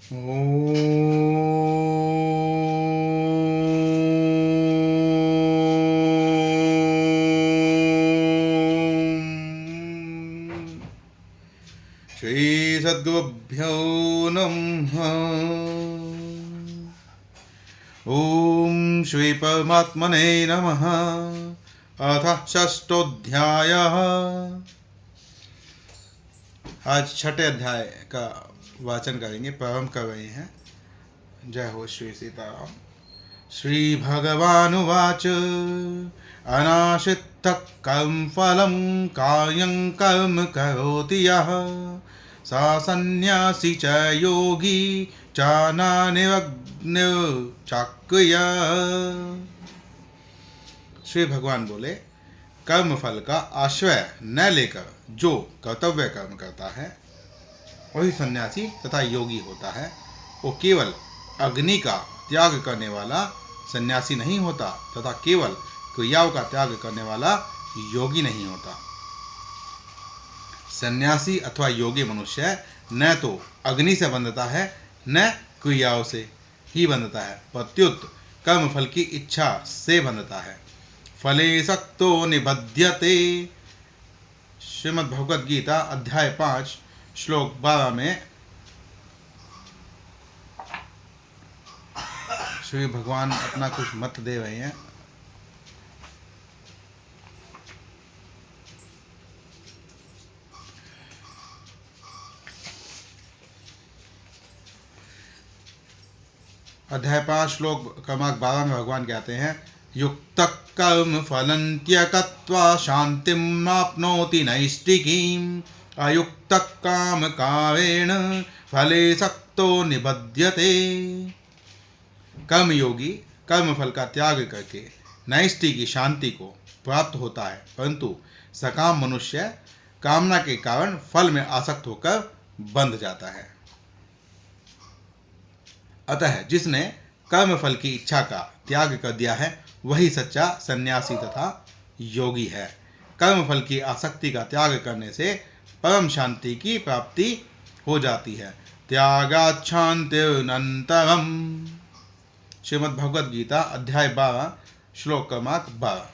श्री सद्गुरुभ्यो नमः। ओम श्री परमात्मने नमः। अथ षष्ठोऽध्यायः। आज छठे अध्याय का वाचन करेंगे, प्रारंभ कर रहे हैं। जय हो श्री सीताराम। श्री भगवानुवाच अनाश्रितः कर्मफलं कार्यं कर्म करोति यः स सन्न्यासी च योगी च न निरग्निर्चाक्रियः। श्री भगवान बोले, कर्म फल का आश्रय न लेकर जो कर्तव्य कर्म करता है वही सन्यासी तथा योगी होता है। वो केवल अग्नि का त्याग करने वाला सन्यासी नहीं होता तथा केवल क्रियाओं का त्याग करने वाला योगी नहीं होता। सन्यासी अथवा योगी मनुष्य न तो अग्नि से बंधता है न क्रियाओं से ही बंधता है, प्रत्युत कर्म फल की इच्छा से बंधता है। फले सक्तो निबध्यते। श्रीमद् भगवद गीता अध्याय 5 श्लोक 12 में श्री भगवान अपना कुछ मत दे रहे हैं। अध्याय 5 श्लोक क्रमांक 12 में भगवान कहते हैं, युक्त कर्म फलं त्यक्त्वा शांतिं माप्नोति नैष्ठिकीम् अयुक्त काम कारेण फले सक्तो निबध्यते। कर्मयोगी कर्म फल का त्याग करके नैष्ठि की शांति को प्राप्त होता है, परंतु सकाम मनुष्य कामना के कारण फल में आसक्त होकर बंध जाता है। अतः जिसने कर्म फल की इच्छा का त्याग कर दिया है वही सच्चा सन्यासी तथा योगी है। कर्म फल की आसक्ति का त्याग करने से परम शांति की प्राप्ति हो जाती है। त्यागात् शान्तिरनन्तरम्। श्रीमद् भगवद गीता अध्याय 12 श्लोक क्रमांक 12।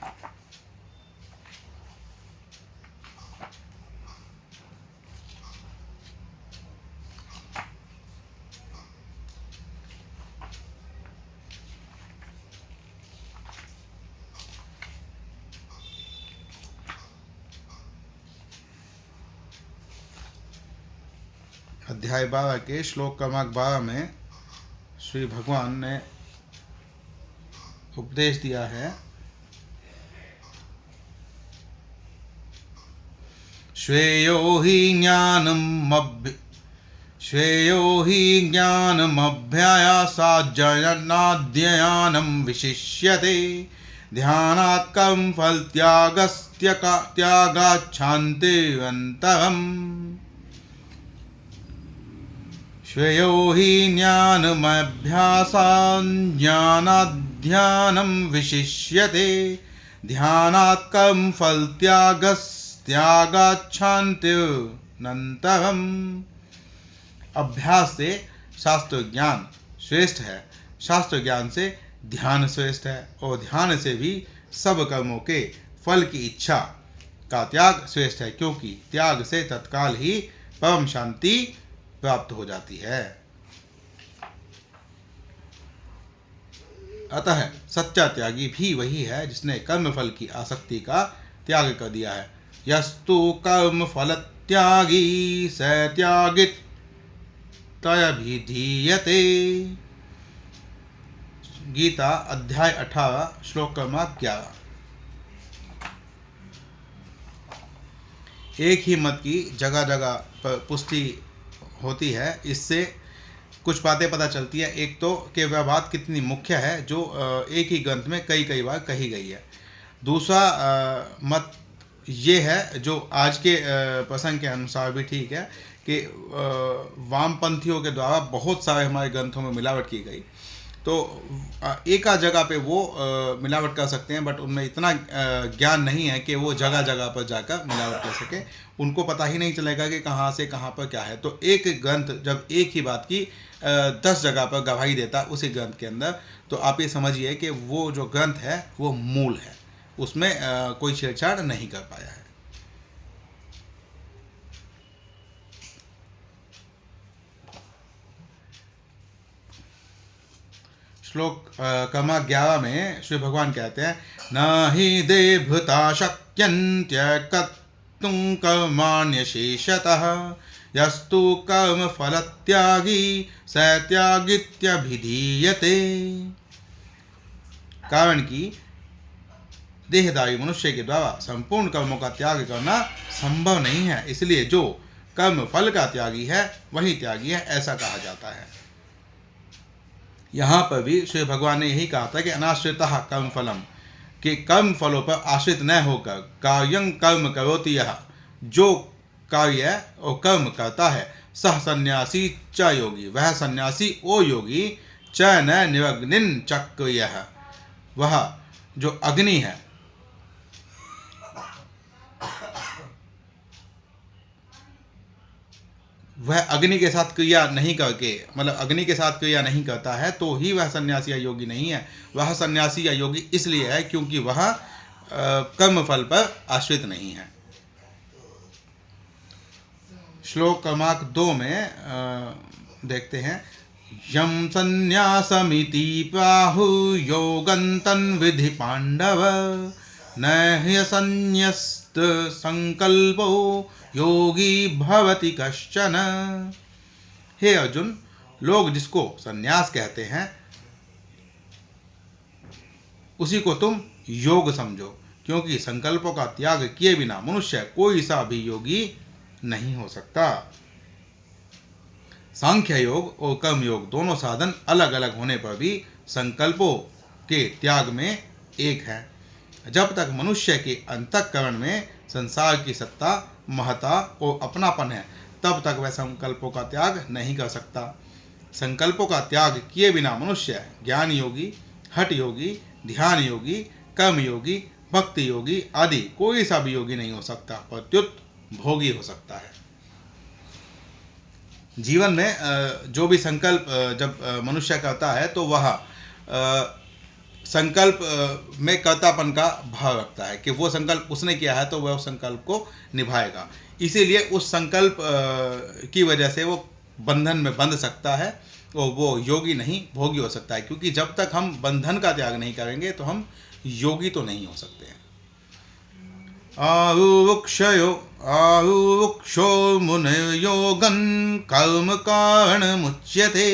अध्याय 12 के श्लोक क्रमांक 12 में श्री भगवान ने उपदेश दिया है, श्रेयो हि ज्ञानमभ्यासाज्जनाध्ययनं विशिष्यते ध्यानात् कर्म फल त्यागात् शान्तिरन्तरम्। श्रेयो हि ज्ञानमभ्यासाज्ञानाध्यानं विशिष्यते ध्यानात् कर्म फल त्यागात् शान्तिरनन्तरम्। अभ्यास से शास्त्र ज्ञान श्रेष्ठ है, शास्त्र ज्ञान से ध्यान श्रेष्ठ है और ध्यान से भी सब कर्मों के फल की इच्छा का त्याग श्रेष्ठ है, क्योंकि त्याग से तत्काल ही परम शांति प्राप्त हो जाती है। अतः सच्चा त्यागी भी वही है जिसने कर्म फल की आसक्ति का त्याग कर दिया है। यस्तु कर्म फल त्यागी स त्यागितयभिधीयते। गीता अध्याय 18 श्लोक क्रमांक 11। एक ही मत की जगह जगह पर पुष्टि होती है। इससे कुछ बातें पता चलती है। एक तो कि वह बात कितनी मुख्य है जो एक ही ग्रंथ में कई बार कही गई है। दूसरा मत ये है जो आज के प्रसंग के अनुसार भी ठीक है कि वामपंथियों के द्वारा बहुत सारे हमारे ग्रंथों में मिलावट की गई। तो एक आध जगह पे वो मिलावट कर सकते हैं, बट उनमें इतना ज्ञान नहीं है कि वो जगह जगह पर जाकर मिलावट कर सके। उनको पता ही नहीं चलेगा कि कहाँ से कहाँ पर क्या है। तो एक ग्रंथ जब एक ही बात की 10 जगह पर गवाही देता उसी ग्रंथ के अंदर, तो आप ये समझिए कि वो जो ग्रंथ है वो मूल है, उसमें कोई छेड़छाड़ नहीं कर पाया है। श्लोक कमा 11 में श्री भगवान कहते हैं, न ही देभृता शक्यन्त्य कर्तुं कर्माण्यशेषतः यस्तु कर्म फलत्यागी स त्यागित्यभिधीयते। कारण कि देहधारी मनुष्य के द्वारा संपूर्ण कर्मों का त्याग करना संभव नहीं है, इसलिए जो कर्म फल का त्यागी है वही त्यागी है, ऐसा कहा जाता है। यहाँ पर भी श्री भगवान ने यही कहा था कि अनाश्रितः कर्म फलम, कि कर्म फलों पर आश्रित न होकर कार्यं कर्म करोति यः, जो कार्य और कर्म करता है, सह सन्यासी च योगी, वह सन्यासी ओ योगी, च न निरग्निं चक्रियः, वह जो अग्नि है वह अग्नि के साथ क्रिया नहीं करके, मतलब अग्नि के साथ क्रिया नहीं करता है, तो ही वह सन्यासी या योगी नहीं है। वह सन्यासी या योगी इसलिए है क्योंकि वह कर्म फल पर आश्रित नहीं है। श्लोक क्रमांक 2 में देखते हैं, यम संन्यासमिति प्राहु योगंतन विधि पांडव न ह्यसन्न्यस्त संकल्पो योगी भवति कश्चन। हे अर्जुन, लोग जिसको संन्यास कहते हैं उसी को तुम योग समझो, क्योंकि संकल्पों का त्याग किए बिना मनुष्य कोई सा भी योगी नहीं हो सकता। सांख्य योग और कर्म योग दोनों साधन अलग अलग होने पर भी संकल्पों के त्याग में एक है। जब तक मनुष्य के अंतःकरण में संसार की सत्ता, महत्ता और अपनापन है, तब तक वह संकल्पों का त्याग नहीं कर सकता। संकल्पों का त्याग किए बिना मनुष्य ज्ञान योगी, हठ योगी, ध्यान योगी, कर्म योगी, भक्ति योगी आदि कोई सा भी योगी नहीं हो सकता, प्रत्युत भोगी हो सकता है। जीवन में जो भी संकल्प जब मनुष्य करता है तो वह संकल्प में कर्तापन का भाव रखता है कि वो संकल्प उसने किया है तो वह उस संकल्प को निभाएगा। इसीलिए उस संकल्प की वजह से वो बंधन में बंध सकता है और वो योगी नहीं भोगी हो सकता है, क्योंकि जब तक हम बंधन का त्याग नहीं करेंगे तो हम योगी तो नहीं हो सकते हैं। आरुवृक्षो मुनिर्योगं कर्म कारणमुच्यते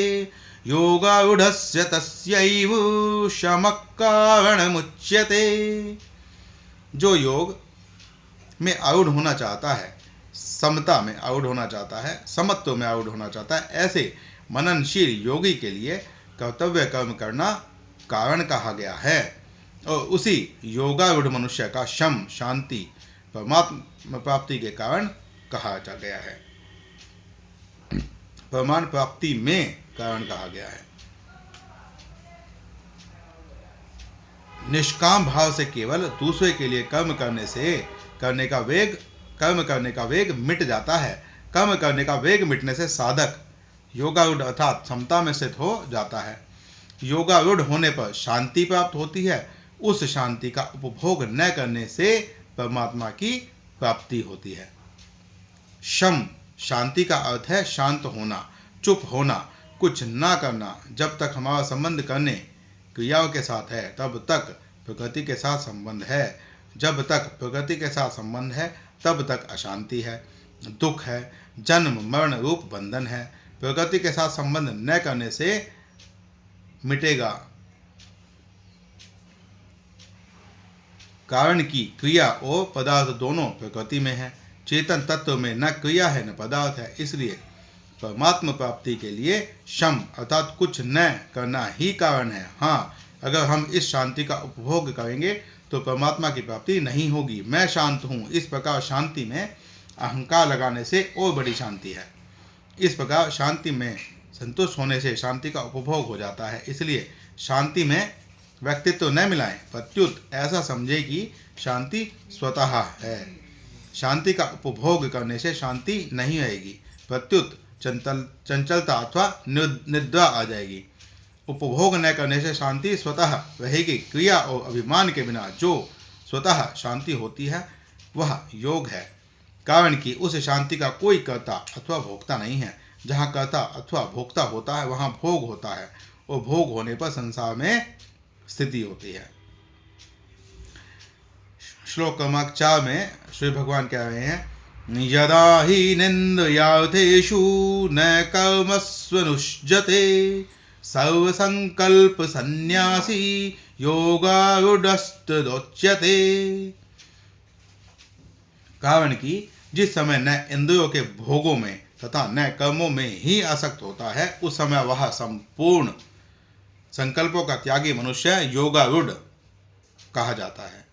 योगारूढ़स्य तस्यैव शमः कारणमुच्यते। जो योग में आरूढ़ होना चाहता है, समता में आरूढ़ होना चाहता है, समत्व में आरूढ़ होना चाहता है, ऐसे मननशील योगी के लिए कर्तव्य कर्म करना कारण कहा गया है। और उसी योगारूढ़ मनुष्य का शम शांति परमात्मा प्राप्ति के कारण कहा जा गया है, परमान प्राप्ति में कारण कहा गया है। निष्काम भाव से केवल दूसरे के लिए कर्म करने का वेग मिट जाता है। कर्म करने का वेग मिटने से साधक योगारूढ़ अर्थात समता में स्थित हो जाता है। योगारूढ़ होने पर शांति प्राप्त होती है। उस शांति का उपभोग न करने से परमात्मा की प्राप्ति होती है। शम शांति का अर्थ है शांत होना, चुप होना, कुछ ना करना। जब तक हमारा संबंध करने क्रियाओं के साथ है तब तक प्रकृति के साथ संबंध है। जब तक प्रकृति के साथ संबंध है तब तक अशांति है, दुख है, जन्म मरण रूप बंधन है। प्रकृति के साथ संबंध न करने से मिटेगा कारण की क्रिया और पदार्थ दोनों प्रकृति में है। चेतन तत्व में न क्रिया है न पदार्थ है। इसलिए परमात्मा प्राप्ति के लिए शम अर्थात कुछ न करना ही कारण है। हाँ, अगर हम इस शांति का उपभोग करेंगे तो परमात्मा की प्राप्ति नहीं होगी। मैं शांत हूँ, इस प्रकार शांति में अहंकार लगाने से और बड़ी शांति है। इस प्रकार शांति में संतुष्ट होने से शांति का उपभोग हो जाता है। इसलिए शांति में व्यक्तित्व न मिलाएं, प्रत्युत ऐसा समझे कि शांति स्वतः है। शांति का उपभोग करने से शांति नहीं रहेगी, प्रत्युत चंचलता अथवा निद्रा आ जाएगी। उपभोग न करने से शांति स्वतः रहेगी। क्रिया और अभिमान के बिना जो स्वतः शांति होती है वह योग है, कारण कि उस शांति का कोई कर्ता अथवा भोक्ता नहीं है। जहाँ कर्ता अथवा भोक्ता होता है वहाँ भोग होता है, और भोग होने पर संसार में स्थिति होती है। श्लोक क्रमांक 4 में श्री भगवान कह रहे हैं, यदा हि निन्द्रियार्थेषु न कर्मस्वनुष्जते सर्वसंकल्प सन्यासी योगारूढ़स्तदोच्यते। कारण कि जिस समय न इंद्रियों के भोगों में तथा न कर्मों में ही आसक्त होता है, उस समय वह संपूर्ण संकल्पों का त्यागी मनुष्य योगारूढ़ कहा जाता है।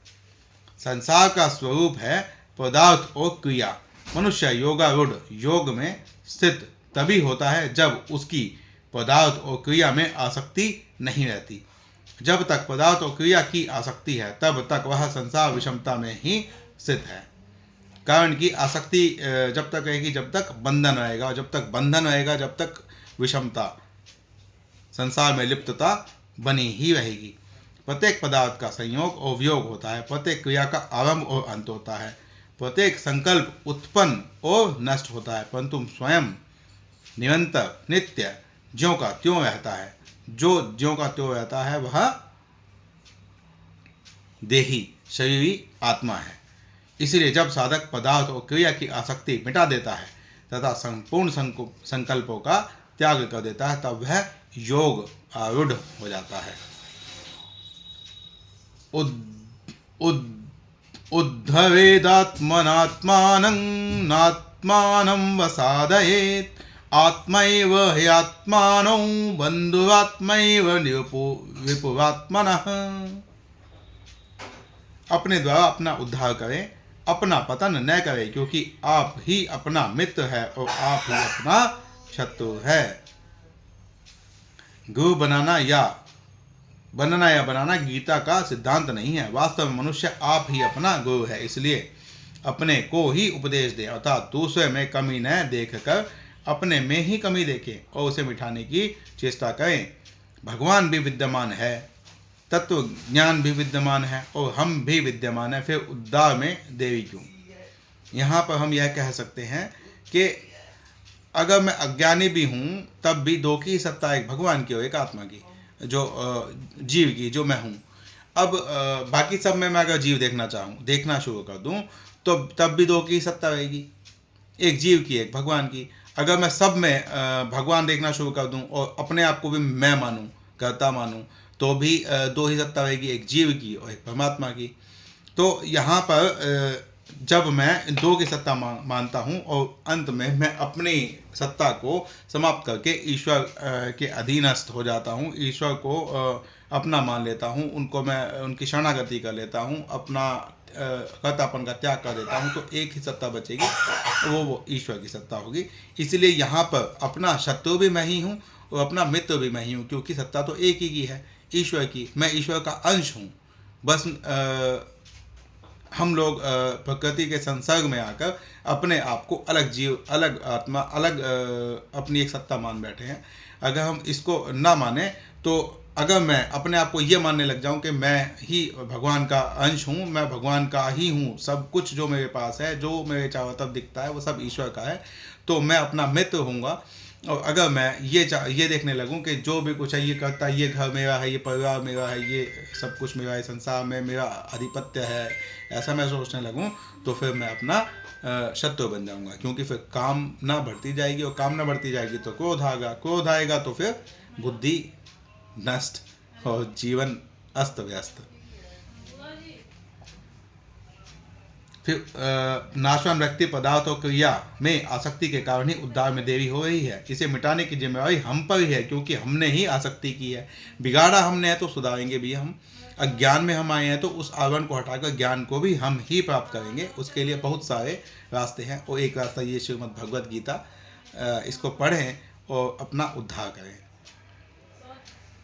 संसार का स्वरूप है पदार्थ और क्रिया। मनुष्य योगारूढ़ योग में स्थित तभी होता है जब उसकी पदार्थ और क्रिया में आसक्ति नहीं रहती। जब तक पदार्थ और क्रिया की आसक्ति है तब तक वह संसार विषमता में ही स्थित है। कारण कि आसक्ति जब तक रहेगी जब तक बंधन रहेगा, जब तक बंधन रहेगा जब तक विषमता, संसार में लिप्तता बनी ही रहेगी। प्रत्येक पदार्थ का संयोग और वियोग होता है, प्रत्येक क्रिया का आरंभ और अंत होता है, प्रत्येक संकल्प उत्पन्न और नष्ट होता है, परंतु स्वयं निरंतर नित्य ज्यों का त्यों रहता है। जो ज्यों का त्यों रहता है वह देही शरीरी आत्मा है। इसलिए जब साधक पदार्थ और क्रिया की आसक्ति मिटा देता है तथा संपूर्ण संकल्पों का त्याग कर देता है तब वह योग आरूढ़ हो जाता है। उद्धवेदात्मनात्मानं नात्मानं वसादयेत् आत्मैव ह्यात्मानो बन्धुरात्मैव विपुरात्मनः। अपने द्वारा अपना उद्धार करें, अपना पतन न करें, क्योंकि आप ही अपना मित्र है और आप ही अपना शत्रु है। गुरु बनना या बनाना गीता का सिद्धांत नहीं है। वास्तव में मनुष्य आप ही अपना गुरु है। इसलिए अपने को ही उपदेश दें, अर्थात दूसरे में कमी न देखकर अपने में ही कमी देखें और उसे मिटाने की चेष्टा करें। भगवान भी विद्यमान है, तत्व ज्ञान भी विद्यमान है और हम भी विद्यमान है, फिर उद्धार में देरी क्यों। यहाँ पर हम यह कह सकते हैं कि अगर मैं अज्ञानी भी हूँ तब भी दो की सत्ता, एक भगवान की और एक आत्मा की, जो जीव की, जो मैं हूँ। अब बाकी सब में मैं अगर जीव देखना शुरू कर दूँ तो तब भी दो की सत्ता रहेगी, एक जीव की एक भगवान की। अगर मैं सब में भगवान देखना शुरू कर दूँ और अपने आप को भी मैं मानूँ, कर्ता मानूँ, तो भी दो ही सत्ता रहेगी, एक जीव की और एक परमात्मा की। तो यहाँ पर जब मैं दो की सत्ता मानता हूँ और अंत में मैं अपनी सत्ता को समाप्त करके ईश्वर के अधीनस्थ हो जाता हूँ, ईश्वर को अपना मान लेता हूँ, उनको मैं उनकी शरणागति कर लेता हूँ, अपना कर्तापन का त्याग कर देता हूँ, तो एक ही सत्ता बचेगी, वो ईश्वर की सत्ता होगी। इसलिए यहाँ पर अपना शत्रु भी मैं ही हूँ और अपना मित्र भी मैं ही हूँ, क्योंकि सत्ता तो एक ही की है, ईश्वर की। मैं ईश्वर का अंश हूँ। बस हम लोग प्रकृति के संसर्ग में आकर अपने आप को अलग जीव, अलग आत्मा, अलग अपनी एक सत्ता मान बैठे हैं। अगर हम इसको ना माने, तो अगर मैं अपने आप को ये मानने लग जाऊं कि मैं ही भगवान का अंश हूँ, मैं भगवान का ही हूँ, सब कुछ जो मेरे पास है, जो मेरे चारों तरफ दिखता है वो सब ईश्वर का है, तो मैं अपना मित्र हूँगा। और अगर मैं ये देखने लगूं कि जो भी कुछ है ये करता है, ये घर मेरा है, ये परिवार मेरा है, ये सब कुछ मेरा है, संसार में मेरा आधिपत्य है, ऐसा मैं सोचने लगूं, तो फिर मैं अपना शत्रु बन जाऊंगा। क्योंकि फिर कामना बढ़ती जाएगी और कामना बढ़ती जाएगी तो क्रोध आएगा, क्रोध आएगा तो फिर बुद्धि नष्ट और जीवन अस्त व्यस्त। फिर नाशवान व्यक्ति पदार्थ और क्रिया में आसक्ति के कारण ही उद्धार में देरी हो रही है। इसे मिटाने की जिम्मेवारी हम पर ही है, क्योंकि हमने ही आसक्ति की है। बिगाड़ा हमने है तो सुधारेंगे भी हम। अज्ञान में हम आए हैं तो उस आवरण को हटाकर ज्ञान को भी हम ही प्राप्त करेंगे। उसके लिए बहुत सारे रास्ते हैं और एक रास्ता ये श्रीमद् भगवद गीता, इसको पढ़ें और अपना उद्धार करें।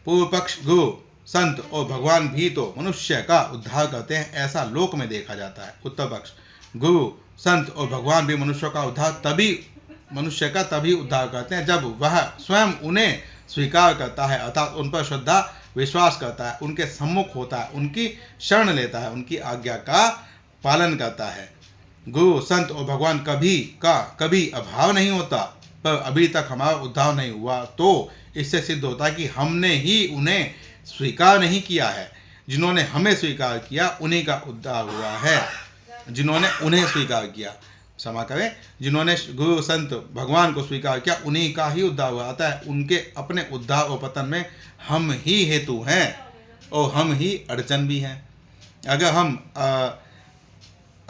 पूर्व पक्ष गुरु संत और भगवान भी तो मनुष्य का उद्धार करते हैं, ऐसा लोक में देखा जाता है। उत्तर पक्ष गुरु संत और भगवान भी मनुष्य का तभी उद्धार करते हैं जब वह स्वयं उन्हें स्वीकार करता है, अर्थात उन पर श्रद्धा विश्वास करता है, उनके सम्मुख होता है, उनकी शरण लेता है, उनकी आज्ञा का पालन करता है। गुरु संत और भगवान कभी अभाव नहीं होता, पर अभी तक हमारा उद्धार नहीं हुआ तो इससे सिद्ध होता है कि हमने ही उन्हें स्वीकार नहीं किया है। जिन्होंने हमें स्वीकार किया उन्हीं का उद्धार हुआ है। जिन्होंने उन्हें स्वीकार किया, क्षमा करें, जिन्होंने गुरु संत भगवान को स्वीकार किया उन्हीं का ही उद्धार हुआ। आता है उनके अपने उद्धार और पतन में हम ही हेतु हैं और हम ही अड़चन भी हैं। अगर हम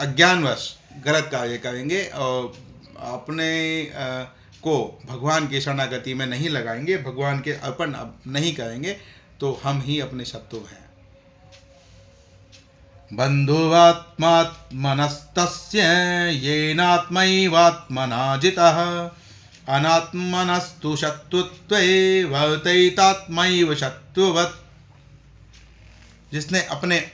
अज्ञानवश गलत कार्य करेंगे और अपने को भगवान की शरणागति में नहीं लगाएंगे, भगवान के अर्पण नहीं करेंगे, तो हम ही अपने शत्रु हैं। बन्धुवात्मात्मनस्तस्य येनात्मैवात्मना जितः अनात्मनस्तु शत्रुत्वे वर्तयितात्मैव शत्रुवत्। जिसने अपने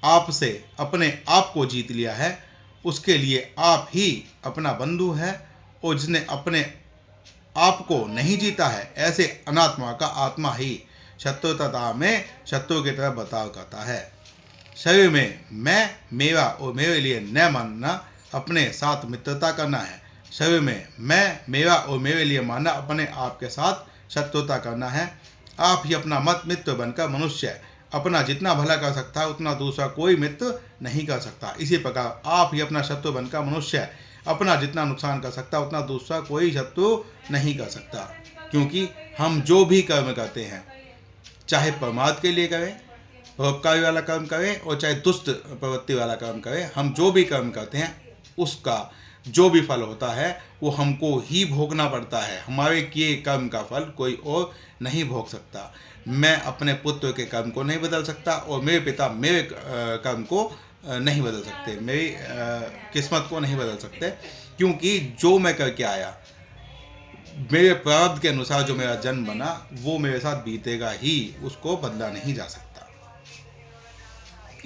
आप से अपने आप को जीत लिया है उसके लिए आप ही अपना बंधु है, और जिसने अपने आप को नहीं जीता है ऐसे अनात्मा का आत्मा ही शत्रुता में शत्रु की तरह बर्ताव करता है। शरीर में मैं, मेरा और मेरे लिए न मानना अपने साथ मित्रता करना है। शरीर में मैं, मेरा और मेरे लिए मानना अपने आप के साथ शत्रुता करना है। आप ही अपना मत मित्र बनकर मनुष्य अपना जितना भला कर सकता है उतना दूसरा कोई मित्र नहीं कर सकता। इसी प्रकार आप ही अपना शत्रु बनकर मनुष्य अपना जितना नुकसान कर सकता है उतना दूसरा कोई शत्रु नहीं कर सकता। क्योंकि हम जो भी कर्म करते हैं, चाहे परमार्थ के लिए करें, परोपकारी वाला कर्म करें, और चाहे दुष्ट प्रवृत्ति वाला कर्म करें, हम जो भी कर्म करते हैं उसका जो भी फल होता है वो हमको ही भोगना पड़ता है। हमारे किए कर्म का फल कोई और नहीं भोग सकता। मैं अपने पुत्र के कर्म को नहीं बदल सकता और मेरे पिता मेरे कर्म को नहीं बदल सकते, मेरी किस्मत को नहीं बदल सकते, क्योंकि जो मैं करके आया, मेरे प्रारब्ध के अनुसार जो मेरा जन्म बना वो मेरे साथ बीतेगा ही, उसको बदला नहीं जा सकता।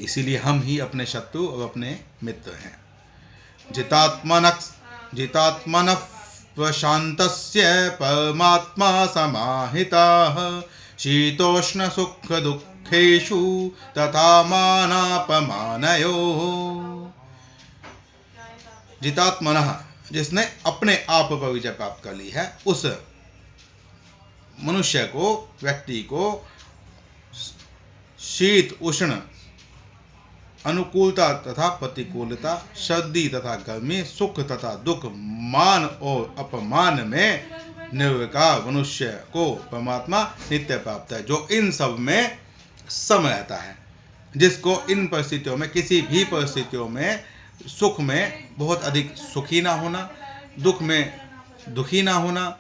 इसीलिए हम ही अपने शत्रु और अपने मित्र हैं। जितात्मनः प्रशान्तस्य परमात्मा समाहिताः शीतोष्ण सुख दुःखेषु तथा मानापमानयोः। जितात्मनः, जिसने अपने आप पर विजय प्राप्त कर ली है, उस मनुष्य को, व्यक्ति को शीत उष्ण, अनुकूलता तथा प्रतिकूलता, सर्दी तथा गर्मी, सुख तथा दुख, मान और अपमान में निर्विकार मनुष्य को परमात्मा नित्य प्राप्त है, जो इन सब में सम रहता है। जिसको इन परिस्थितियों में, किसी भी परिस्थितियों में, सुख में बहुत अधिक सुखी ना होना, दुख में दुखी ना होना,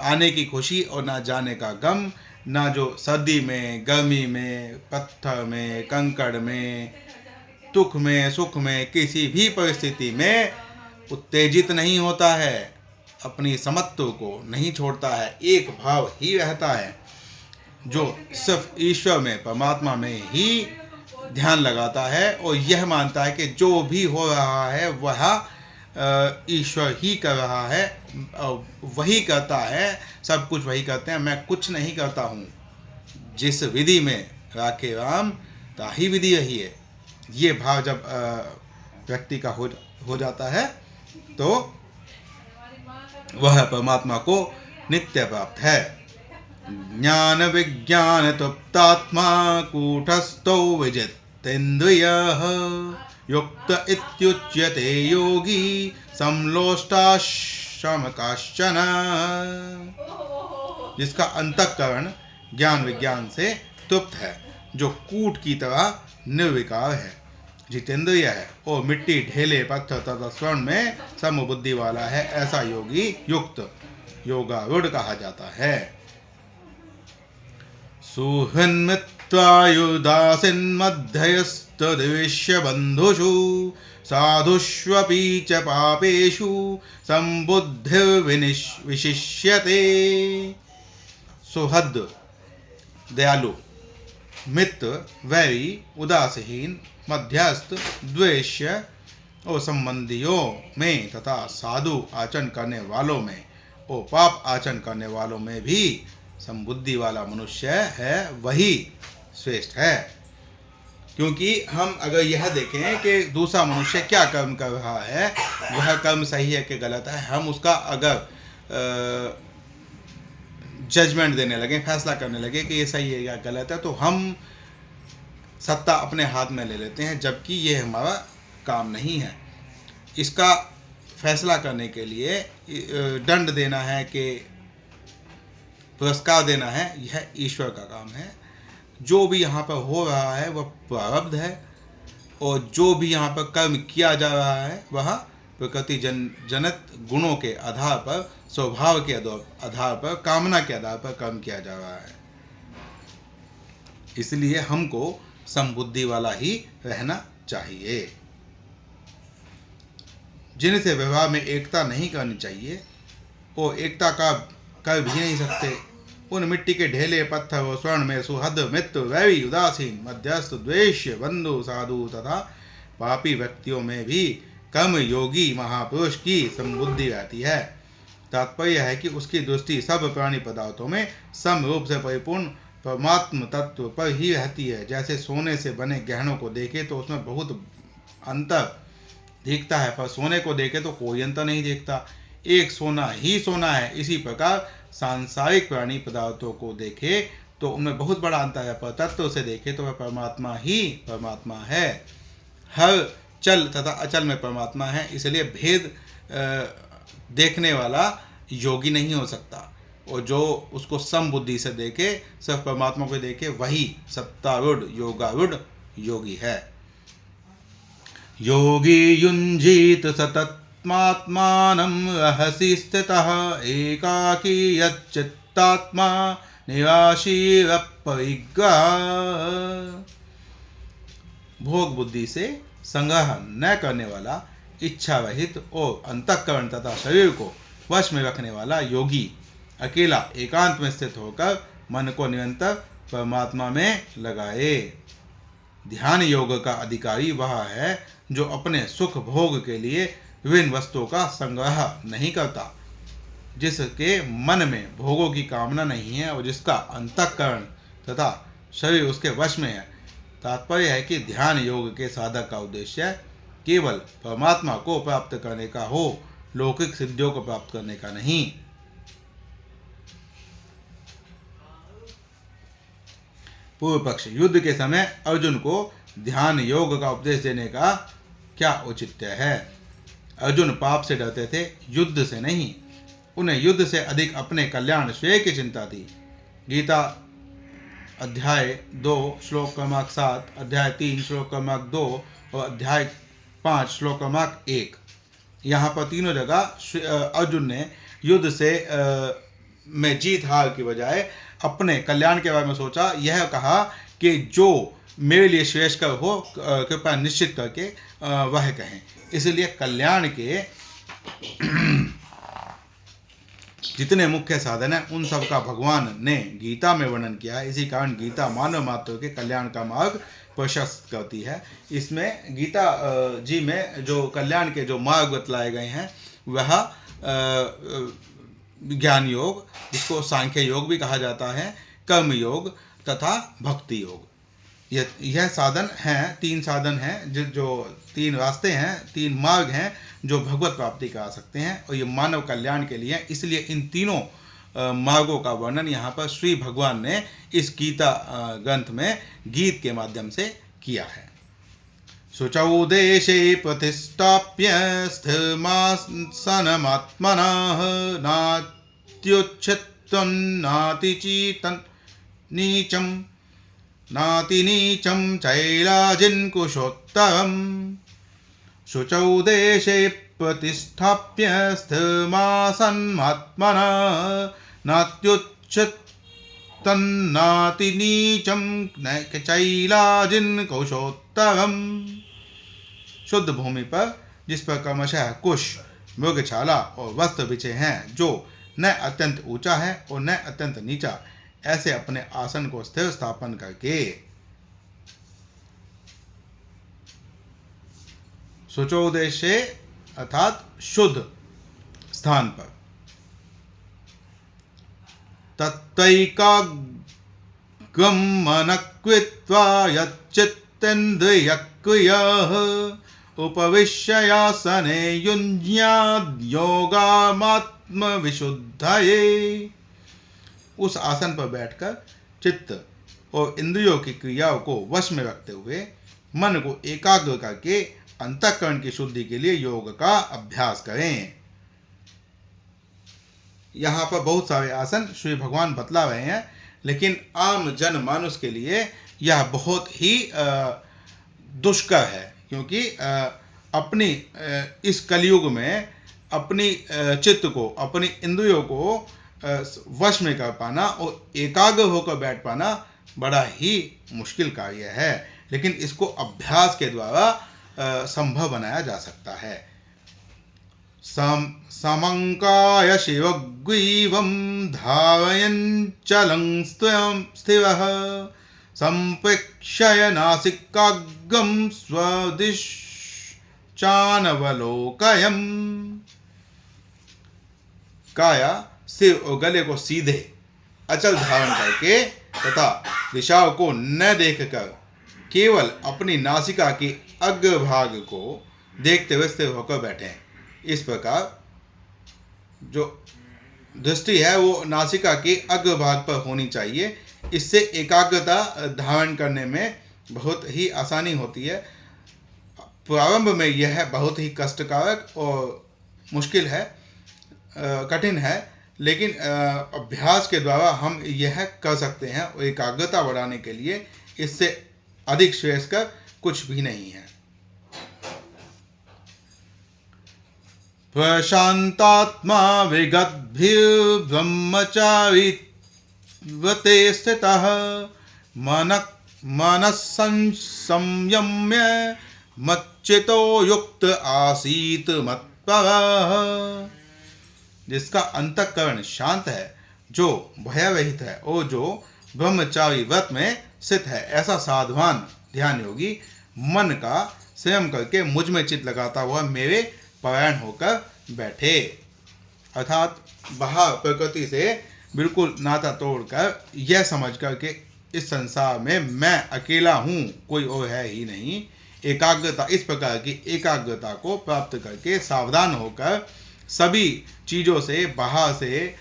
आने की खुशी और ना जाने का गम, ना जो सर्दी में, गर्मी में, पत्थर में, कंकड़ में, दुख में, सुख में, किसी भी परिस्थिति में उत्तेजित नहीं होता है, अपनी समत्व को नहीं छोड़ता है, एक भाव ही रहता है, जो सिर्फ ईश्वर में, परमात्मा में ही ध्यान लगाता है और यह मानता है कि जो भी हो रहा है वह ईश्वर ही कर रहा है, वही करता है, सब कुछ वही करते हैं, मैं कुछ नहीं करता हूँ। जिस विधि में राखे राम ताही विधि रही है। ये भाव जब व्यक्ति का हो जाता है तो वह परमात्मा को नित्य प्राप्त है। ज्ञान विज्ञान तृप्तात्मा कूटस्थो विजितेन्द्रियः युक्त इत्युच्यते योगी समलोष्टाश्रमकाश्चन। जिसका अंतःकरण ज्ञान विज्ञान से तृप्त है, जो कूट की तरह निर्विकार है, जितेंद्रिय है और मिट्टी, ढेले, पत्थर तथा स्वर्ण में समबुद्धि वाला है, ऐसा योगी युक्त, योगारूढ़ कहा जाता है। सुहृन्मित्र त्वायुदासीन्मध्ययस्तद्विष्य बन्धुषु साधुष्वपि च पापेषु संबुद्धिर्विशिष्यते। सुहृद दयालु, मित्र वैरी उदासीन मध्यस्थ द्वेष्य और संबंधियों में तथा साधु आचरण करने वालों में और पाप आचरण करने वालों में भी संबुद्धि वाला मनुष्य है वही श्रेष्ठ है। क्योंकि हम अगर यह देखें कि दूसरा मनुष्य क्या कर्म कर रहा है, वह कर्म सही है कि गलत है, हम उसका अगर जजमेंट देने लगे, फैसला करने लगे कि ये सही है या गलत है, तो हम सत्ता अपने हाथ में ले लेते हैं, जबकि ये हमारा काम नहीं है। इसका फैसला करने के लिए दंड देना है कि पुरस्कार देना है, यह ईश्वर का काम है। जो भी यहाँ पर हो रहा है वह प्रारब्ध है, और जो भी यहाँ पर कर्म किया जा रहा है वह प्रकृति जनित गुणों के आधार पर, स्वभाव के आधार पर, कामना के आधार पर कर्म किया जा रहा है। इसलिए हमको समबुद्धि वाला ही रहना चाहिए। जिनसे व्यवहार में एकता नहीं करनी चाहिए, वो एकता का कर भी नहीं सकते। उन मिट्टी के ढेले, पत्थर और स्वर्ण में सुहृद, मित्र, वैरी, उदासीन, मध्यस्थ, द्वेष्य, बंधु, साधु तथा पापी व्यक्तियों में भी कर्म योगी महापुरुष की समबुद्धि रहती है। तात्पर्य है कि उसकी दृष्टि सब प्राणी पदार्थों में सम रूप से परिपूर्ण परमात्म तत्व पर ही रहती है। जैसे सोने से बने गहनों को देखे तो उसमें बहुत अंतर दिखता है, पर सोने को देखे तो कोई अंतर नहीं दिखता, एक सोना ही सोना है। इसी प्रकार सांसारिक प्राणी पदार्थों को देखे तो उनमें बहुत बड़ा अंतर है, पर तत्व से देखे तो वह परमात्मा ही परमात्मा है। हर चल तथा अचल में परमात्मा है, इसलिए भेद देखने वाला योगी नहीं हो सकता, और जो उसको समबुद्धि से देखे, सिर्फ परमात्मा को देखे, वही सत्तारूढ़ योगारूढ़ योगी है। योगी युञ्जीत सततमात्मानं रहसि स्थितः एकाकी यच्चित्तात्मा निराशीरपरिग्रह। भोग बुद्धि से संग्रह न करने वाला, इच्छा रहित और अंतःकरण तथा शरीर को वश में रखने वाला योगी अकेला एकांत में स्थित होकर मन को निरंतर परमात्मा में लगाए। ध्यान योग का अधिकारी वह है जो अपने सुख भोग के लिए विभिन्न वस्तुओं का संग्रह नहीं करता, जिसके मन में भोगों की कामना नहीं है और जिसका अंतःकरण तथा शरीर उसके वश में है। तात्पर्य है कि ध्यान योग के साधक का उद्देश्य केवल परमात्मा को प्राप्त करने का हो, लौकिक सिद्धियों को प्राप्त करने का नहीं। पूर्व पक्ष, युद्ध के समय अर्जुन को ध्यान योग का उपदेश देने का क्या औचित्य है? अर्जुन पाप से डरते थे, युद्ध से नहीं। उन्हें युद्ध से अधिक अपने कल्याण श्रेय की चिंता थी। गीता अध्याय 2 श्लोक क्रमांक 7, अध्याय 3 श्लोक क्रमांक 2 और अध्याय 5 श्लोक क्रमांक 1, यहाँ पर तीनों जगह अर्जुन ने युद्ध से में जीत हार की बजाय अपने कल्याण के बारे में सोचा। यह कहा कि जो मेरे लिए श्रेष्ठकर हो कृपया निश्चित करके वह कहें। इसलिए कल्याण के जितने मुख्य साधन हैं उन सब का भगवान ने गीता में वर्णन किया है। इसी कारण गीता मानव मात्र के कल्याण का मार्ग प्रशस्त करती है। इसमें गीता जी में जो कल्याण के जो मार्ग बतलाए गए हैं वह ज्ञान योग, जिसको सांख्य योग भी कहा जाता है, कर्म योग तथा भक्ति योग, यह साधन हैं, 3 साधन हैं, जो 3 रास्ते हैं, 3 मार्ग हैं जो भगवत प्राप्ति करा सकते हैं, और ये मानव कल्याण के लिए। इसलिए इन तीनों मार्गों का वर्णन यहाँ पर श्री भगवान ने इस गीता ग्रंथ में गीत के माध्यम से किया है। शुचौ देशे प्रतिष्ठाप्य स्थिरमासनमात्मनः नात्युच्छित्तं नातिचीतं नीचं नातिनीचं चैलाजिन्कुशोत्तरम्। शुचौ देशे प्रतिष्ठाप्य स्थिरमासनमात्मनः नात्युच्छित्तं तन्नाति नीचम न चैलाजिन कौशोत्तरम। शुद्ध भूमि पर जिस पर क्रमशः कुश, मृगछाला और वस्त्र बिछे हैं, जो न अत्यंत ऊंचा है और न अत्यंत नीचा, ऐसे अपने आसन को स्थिर स्थापन करके शुचोदेशे अर्थात शुद्ध स्थान पर तत्रैकाग्रं मनः कृत्वा यच्चित्तेन्द्रियक्रियः उपविश्यासने युञ्ज्याद् योगामात्मविशुद्धये। उस आसन पर बैठकर चित्त और इंद्रियों की क्रियाओं को वश में रखते हुए मन को एकाग्र करके अंतःकरण की शुद्धि के लिए योग का अभ्यास करें। यहाँ पर बहुत सारे आसन श्री भगवान बतला रहे हैं, लेकिन आम जन मानुष के लिए यह बहुत ही दुष्कर है, क्योंकि अपनी इस कलयुग में अपनी चित्त को, अपनी इंद्रियों को वश में कर पाना और एकाग्र होकर बैठ पाना बड़ा ही मुश्किल कार्य है, लेकिन इसको अभ्यास के द्वारा संभव बनाया जा सकता है। समंकाय शिवग्रीवं धारयन् चलं स्थिरः संप्रेक्ष्य नासिकाग्रं स्वदिश्चानवलोकयन्। काया सिर और गले को सीधे अचल धारण करके तथा दिशाओं को न देखकर केवल अपनी नासिका की अग्रभाग को देखते हुए स्थिर होकर बैठें। इस प्रकार जो दृष्टि है वो नासिका के अग्रभाग पर होनी चाहिए। इससे एकाग्रता धारण करने में बहुत ही आसानी होती है। प्रारंभ में यह बहुत ही कष्टकारक और मुश्किल है, कठिन है, लेकिन अभ्यास के द्वारा हम यह कर सकते हैं। और एकाग्रता बढ़ाने के लिए इससे अधिक श्रेयस्कर कुछ भी नहीं है। प्रशांतात्मा विगद्भिर्ब्रह्मचारिव्रते स्थितः मनः संयम्य मच्चितो युक्त आसीत मत्परः। जिसका अंतःकरण शांत है, जो भयरहित है और जो ब्रह्मचारी व्रत में स्थित है, ऐसा साधवान ध्यान योगी मन का संयम करके मुझ में चित्त लगाता हुआ मेरे परायण होकर बैठे। अर्थात बाहर प्रकृति से बिल्कुल नाता तोड़कर यह समझ कर के इस संसार में मैं अकेला हूँ, कोई और है ही नहीं। एकाग्रता, इस प्रकार की एकाग्रता को प्राप्त करके सावधान होकर सभी चीज़ों से बाहर से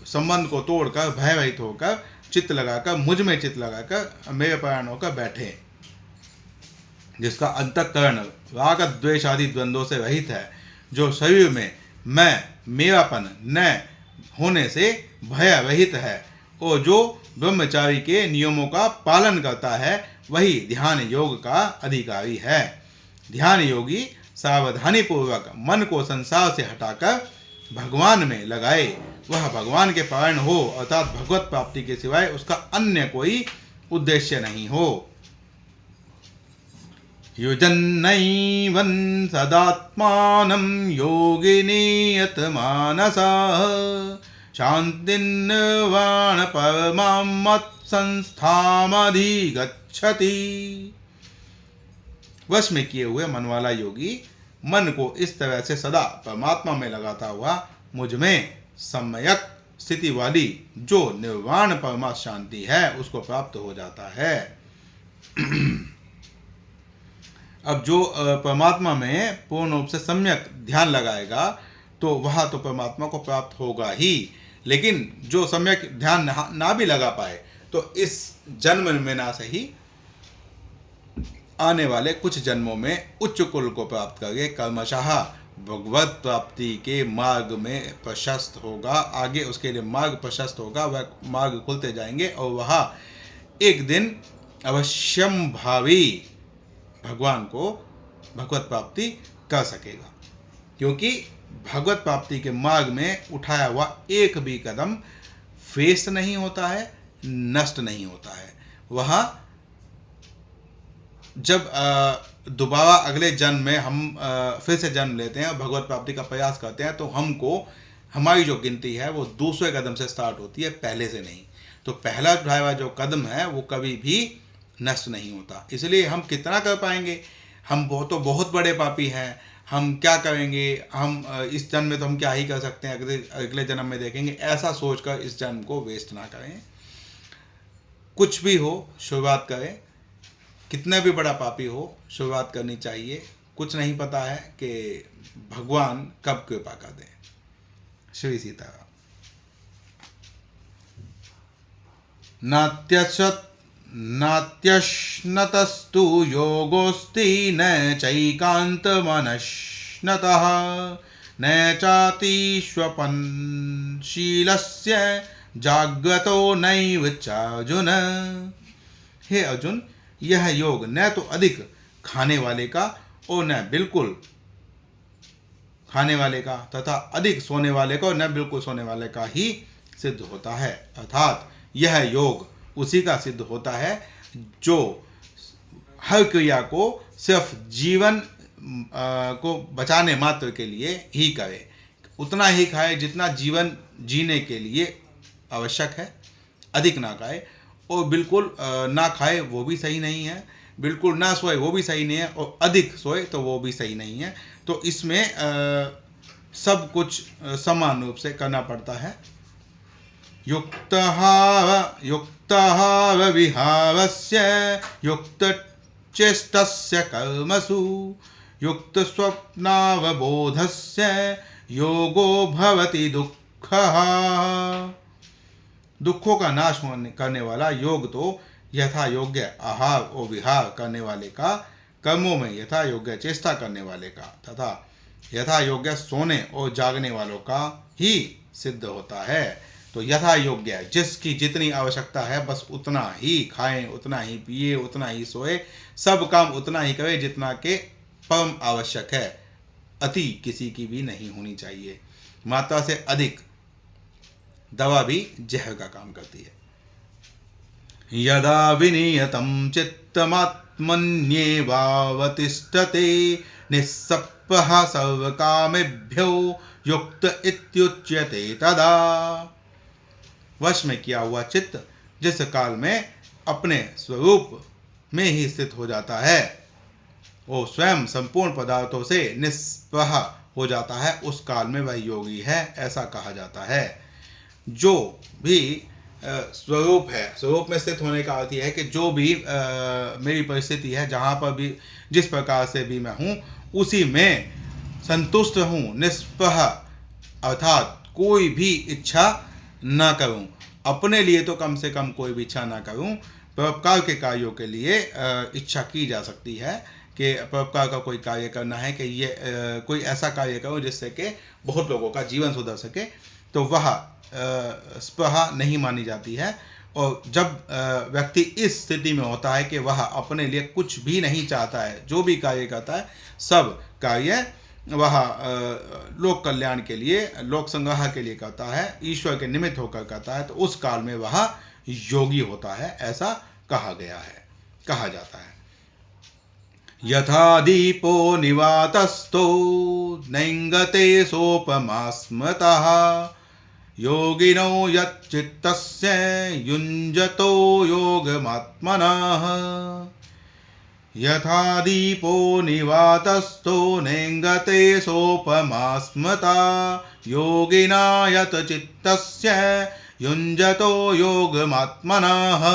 संबंध को तोड़कर भयरहित होकर चित्त लगाकर मुझ में चित्त लगाकर मेरे परायण होकर बैठे। जिसका अंतःकरण राग द्वेष आदि द्वंद्वों से रहित है, जो शरीर में मैं मेरापन न होने से भय रहित है और जो ब्रह्मचारी के नियमों का पालन करता है, वही ध्यान योग का अधिकारी है। ध्यान योगी सावधानी पूर्वक मन को संसार से हटाकर भगवान में लगाए, वह भगवान के पारण हो, अर्थात भगवत प्राप्ति के सिवाय उसका अन्य कोई उद्देश्य नहीं हो। युजन्नैवं सदात्मानं योगिनीयत मानसः शान्तिर्निर्वाण परमां मत्संस्थामधिगच्छति। वश में किए हुए मन वाला योगी मन को इस तरह से सदा परमात्मा में लगाता हुआ मुझ में सम्यक स्थिति वाली जो निर्वाण परमा शांति है उसको प्राप्त हो जाता है। अब जो परमात्मा में पूर्ण रूप से सम्यक ध्यान लगाएगा तो वह तो परमात्मा को प्राप्त होगा ही, लेकिन जो सम्यक ध्यान ना भी लगा पाए तो इस जन्म में ना सही आने वाले कुछ जन्मों में उच्च कुल को प्राप्त करके कर्मशः भगवत प्राप्ति के मार्ग में प्रशस्त होगा। आगे उसके लिए मार्ग प्रशस्त होगा, वह मार्ग खुलते जाएंगे और वह एक दिन अवश्यम भावी भगवान को भगवत प्राप्ति कर सकेगा। क्योंकि भगवत प्राप्ति के मार्ग में उठाया हुआ एक भी कदम वेस्ट नहीं होता है, नष्ट नहीं होता है। वह जब दोबारा अगले जन्म में हम फिर से जन्म लेते हैं और भगवत प्राप्ति का प्रयास करते हैं, तो हमको हमारी जो गिनती है वो दूसरे कदम से स्टार्ट होती है, पहले से नहीं। तो पहला उठाया हुआ जो कदम है वो कभी भी नष्ट नहीं होता। इसलिए हम कितना कर पाएंगे, हम बहुत बड़े पापी हैं, हम क्या करेंगे, हम इस जन्म में तो हम क्या ही कर सकते हैं, अगले जन्म में देखेंगे, ऐसा सोचकर इस जन्म को वेस्ट ना करें। कुछ भी हो शुरुआत करें, कितना भी बड़ा पापी हो शुरुआत करनी चाहिए। कुछ नहीं पता है कि भगवान कब कृपा कर दें। श्री सीताराम। नात्यश्नतस्तु योगोस्ति न चैकान्तमनश्नतः न चातिष्वपनशीलस्य जाग्रतो नैव चार्जुन। हे अर्जुन, यह योग न तो अधिक खाने वाले का और न बिल्कुल खाने वाले का तथा अधिक सोने वाले का और न बिल्कुल सोने वाले का ही सिद्ध होता है। अर्थात यह योग उसी का सिद्ध होता है जो हर क्रिया को सिर्फ जीवन को बचाने मात्र के लिए ही करे, उतना ही खाए जितना जीवन जीने के लिए आवश्यक है, अधिक ना खाए। और बिल्कुल ना खाए वो भी सही नहीं है, बिल्कुल ना सोए वो भी सही नहीं है, और अधिक सोए तो वो भी सही नहीं है। तो इसमें सब कुछ समान रूप से करना पड़ता है। युक्तः विहारस्य युक्तचेष्टस्य कर्मसु युक्तस्वप्नावबोधस्य योगो भवति दुःखः। दुखों का नाश करने वाला योग तो यथा योग्य आहार और विहार करने वाले का, कर्मों में यथा योग्य चेष्टा करने वाले का तथा यथा योग्य सोने और जागने वालों का ही सिद्ध होता है। तो यथा योग्य जिसकी जितनी आवश्यकता है बस उतना ही खाएं, उतना ही पिए, उतना ही सोए, सब काम उतना ही करें जितना के परम आवश्यक है। अति किसी की भी नहीं होनी चाहिए। मात्रा से अधिक दवा भी जहर का काम करती है। यदा विनियतं चित्तमात्मन्येवावतिष्ठते निस्सप्पः सर्वकामेभ्यो युक्त इत्युच्यते तदा। वश में किया हुआ चित्त जिस काल में अपने स्वरूप में ही स्थित हो जाता है, वो स्वयं संपूर्ण पदार्थों से निस्पृह हो जाता है, उस काल में वह योगी है, ऐसा कहा जाता है। जो भी स्वरूप है, स्वरूप में स्थित होने का अर्थ है कि जो भी मेरी परिस्थिति है, जहाँ पर भी जिस प्रकार से भी मैं हूँ उसी में संतुष्ट हूँ, निष्पृह, अर्थात कोई भी इच्छा ना करूँ, अपने लिए तो कम से कम कोई भी इच्छा ना करूँ। परोपकार के कार्यों के लिए इच्छा की जा सकती है कि परोपकार का कोई कार्य करना है, कि ये कोई ऐसा कार्य करूँ जिससे कि बहुत लोगों का जीवन सुधर सके, तो वह स्पृहा नहीं मानी जाती है। और जब व्यक्ति इस स्थिति में होता है कि वह अपने लिए कुछ भी नहीं चाहता है, जो भी कार्य करता है सब कार्य वह लोक कल्याण के लिए, लोक संग्रह के लिए करता है, ईश्वर के निमित्त होकर करता है, तो उस काल में वह योगी होता है, ऐसा कहा जाता है। यथा दीपो निवातस्थो नैंगते सोपमा स्मृतः योगिनो यच्चित्तस्य युञ्जतो योगमात्मनः। यथा दीपो निवातस्थो नेङ्गते सोपमा स्मृता योगिना यत् चित्तस्य युञ्जतो योगमात्मनः।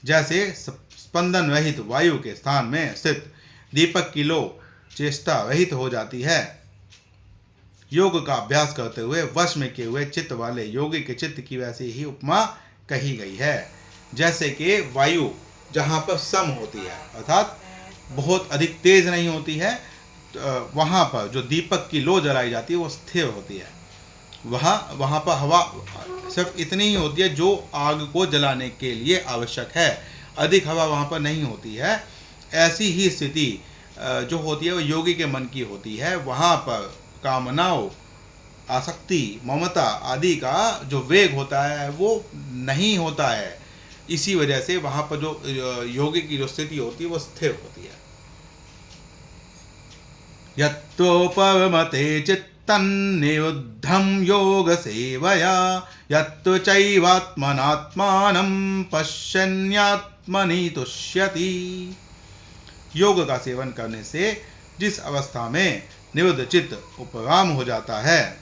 जैसे स्पंदन रहित वायु के स्थान में स्थित दीपक की लो चेष्टा रहित हो जाती है, योग का अभ्यास करते हुए वश में किए हुए चित्त वाले योगी के चित्त की वैसी ही उपमा कही गई है। जैसे कि वायु जहाँ पर सम होती है, अर्थात बहुत अधिक तेज नहीं होती है, वहाँ पर जो दीपक की लो जलाई जाती है वो स्थिर होती है। वहाँ पर हवा सिर्फ इतनी ही होती है जो आग को जलाने के लिए आवश्यक है, अधिक हवा वहाँ पर नहीं होती है। ऐसी ही स्थिति जो होती है वो योगी के मन की होती है। वहाँ पर कामनाओं आसक्ति, ममता आदि का जो वेग होता है वो नहीं होता है। इसी वजह से वहाँ पर जो योगी की जो स्थिति होती है वो स्थिर होती है। यत्तोपरमते चित्तन्निरुद्धं योग सेवया, यत्तु चैवात्मनात्मानं पश्यन्यात्मनि तुष्यति। योग का सेवन करने से जिस अवस्था में निरुद्ध चित्त उपराम हो जाता है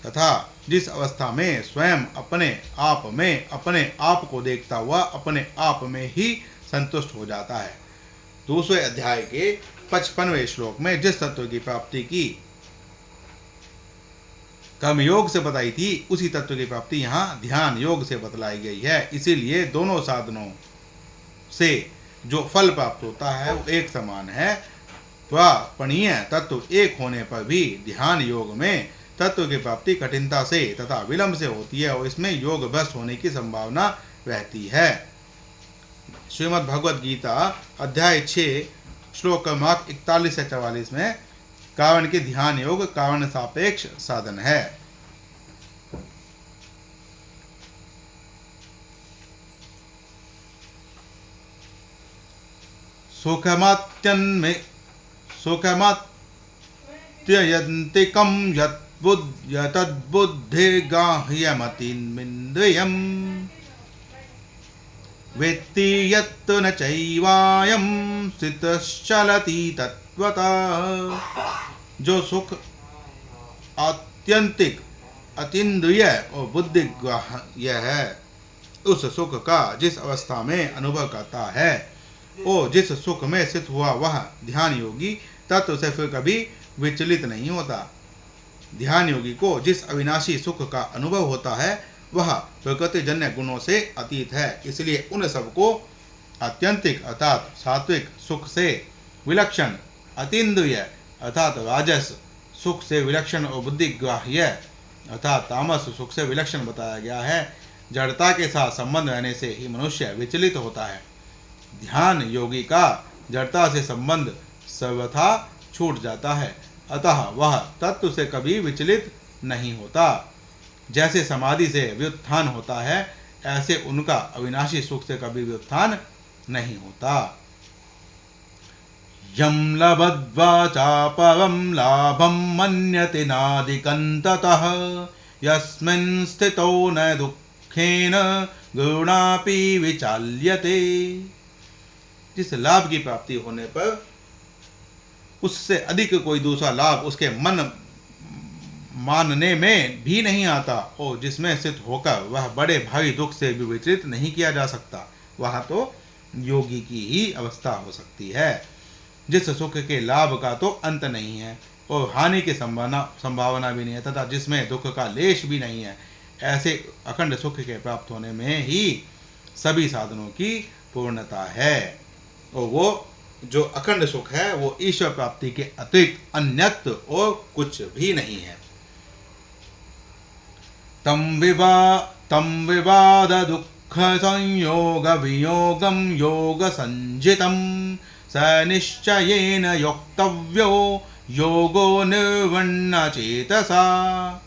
तथा जिस अवस्था में स्वयं अपने आप में अपने आप को देखता हुआ अपने आप में ही संतुष्ट हो जाता है। दूसरे अध्याय के 55वें श्लोक में जिस तत्व की प्राप्ति की कर्म योग से बताई थी उसी तत्व की प्राप्ति यहाँ ध्यान योग से बतलाई गई है। इसीलिए दोनों साधनों से जो फल प्राप्त होता है वो एक समान है। त्वपणीय तत्व एक होने पर भी ध्यान योग में तत्व की प्राप्ति कठिनता से तथा विलंब से होती है और इसमें योग भ्रष्ट होने की संभावना रहती है। श्रीमद् भगवद गीता अध्याय 6 श्लोक क्रमांक 41 से 44 में कारण के ध्यान योग कारण सापेक्ष साधन है। सुखमात्ययन्तिकं यत्तद्बुद्धिर्गाह्यमतीन्द्रियम् वेत्ति यत्तु न चैवायं स्थितश्चलति तत्त्वतः। जो सुख आत्यंतिक अतीन्द्रिय और बुद्धिग्राह्य है उस सुख का जिस अवस्था में अनुभव करता है और जिस सुख में स्थित हुआ वह ध्यान योगी तत्व से फिर कभी विचलित नहीं होता। ध्यान योगी को जिस अविनाशी सुख का अनुभव होता है वह प्रकृति जन्य गुणों से अतीत है। इसलिए उन सबको आत्यंतिक अर्थात सात्विक सुख से विलक्षण, अतीन्द्रिय अर्थात राजस सुख से विलक्षण और बुद्धिग्राह्य अर्थात तामस सुख से विलक्षण बताया गया है। जड़ता के साथ संबंध रहने से ही मनुष्य विचलित होता है। ध्यान योगी का जड़ता से संबंध सर्वथा छूट जाता है, अतः वह तत्व से कभी विचलित नहीं होता। जैसे समाधि से व्युत्थान होता है ऐसे उनका अविनाशी सुख से कभी व्युत्थान नहीं होता। यं लभद्वा चापरं लाभं मन्यते नादिकन्ततः यस्मिन् स्थितो न दुःखेन गुणापि विचाल्यते। जिस लाभ की प्राप्ति होने पर उससे अधिक कोई दूसरा लाभ उसके मन मानने में भी नहीं आता और जिसमें स्थित होकर वह बड़े भारी दुख से भी विचलित नहीं किया जा सकता, वह तो योगी की ही अवस्था हो सकती है। जिस सुख के लाभ का तो अंत नहीं है और हानि की संभावना भी नहीं है तथा जिसमें दुख का लेश भी नहीं है, ऐसे अखंड सुख के प्राप्त होने में ही सभी साधनों की पूर्णता है। और वो जो अखंड सुख है वो ईश्वर प्राप्ति के अतिरिक्त अन्यत्र और कुछ भी नहीं है। तम विवाद दुख संयोग वियोगम योग संजितम स निश्चयेन योक्तव्यो योगो निर्वण्ण चेतसा।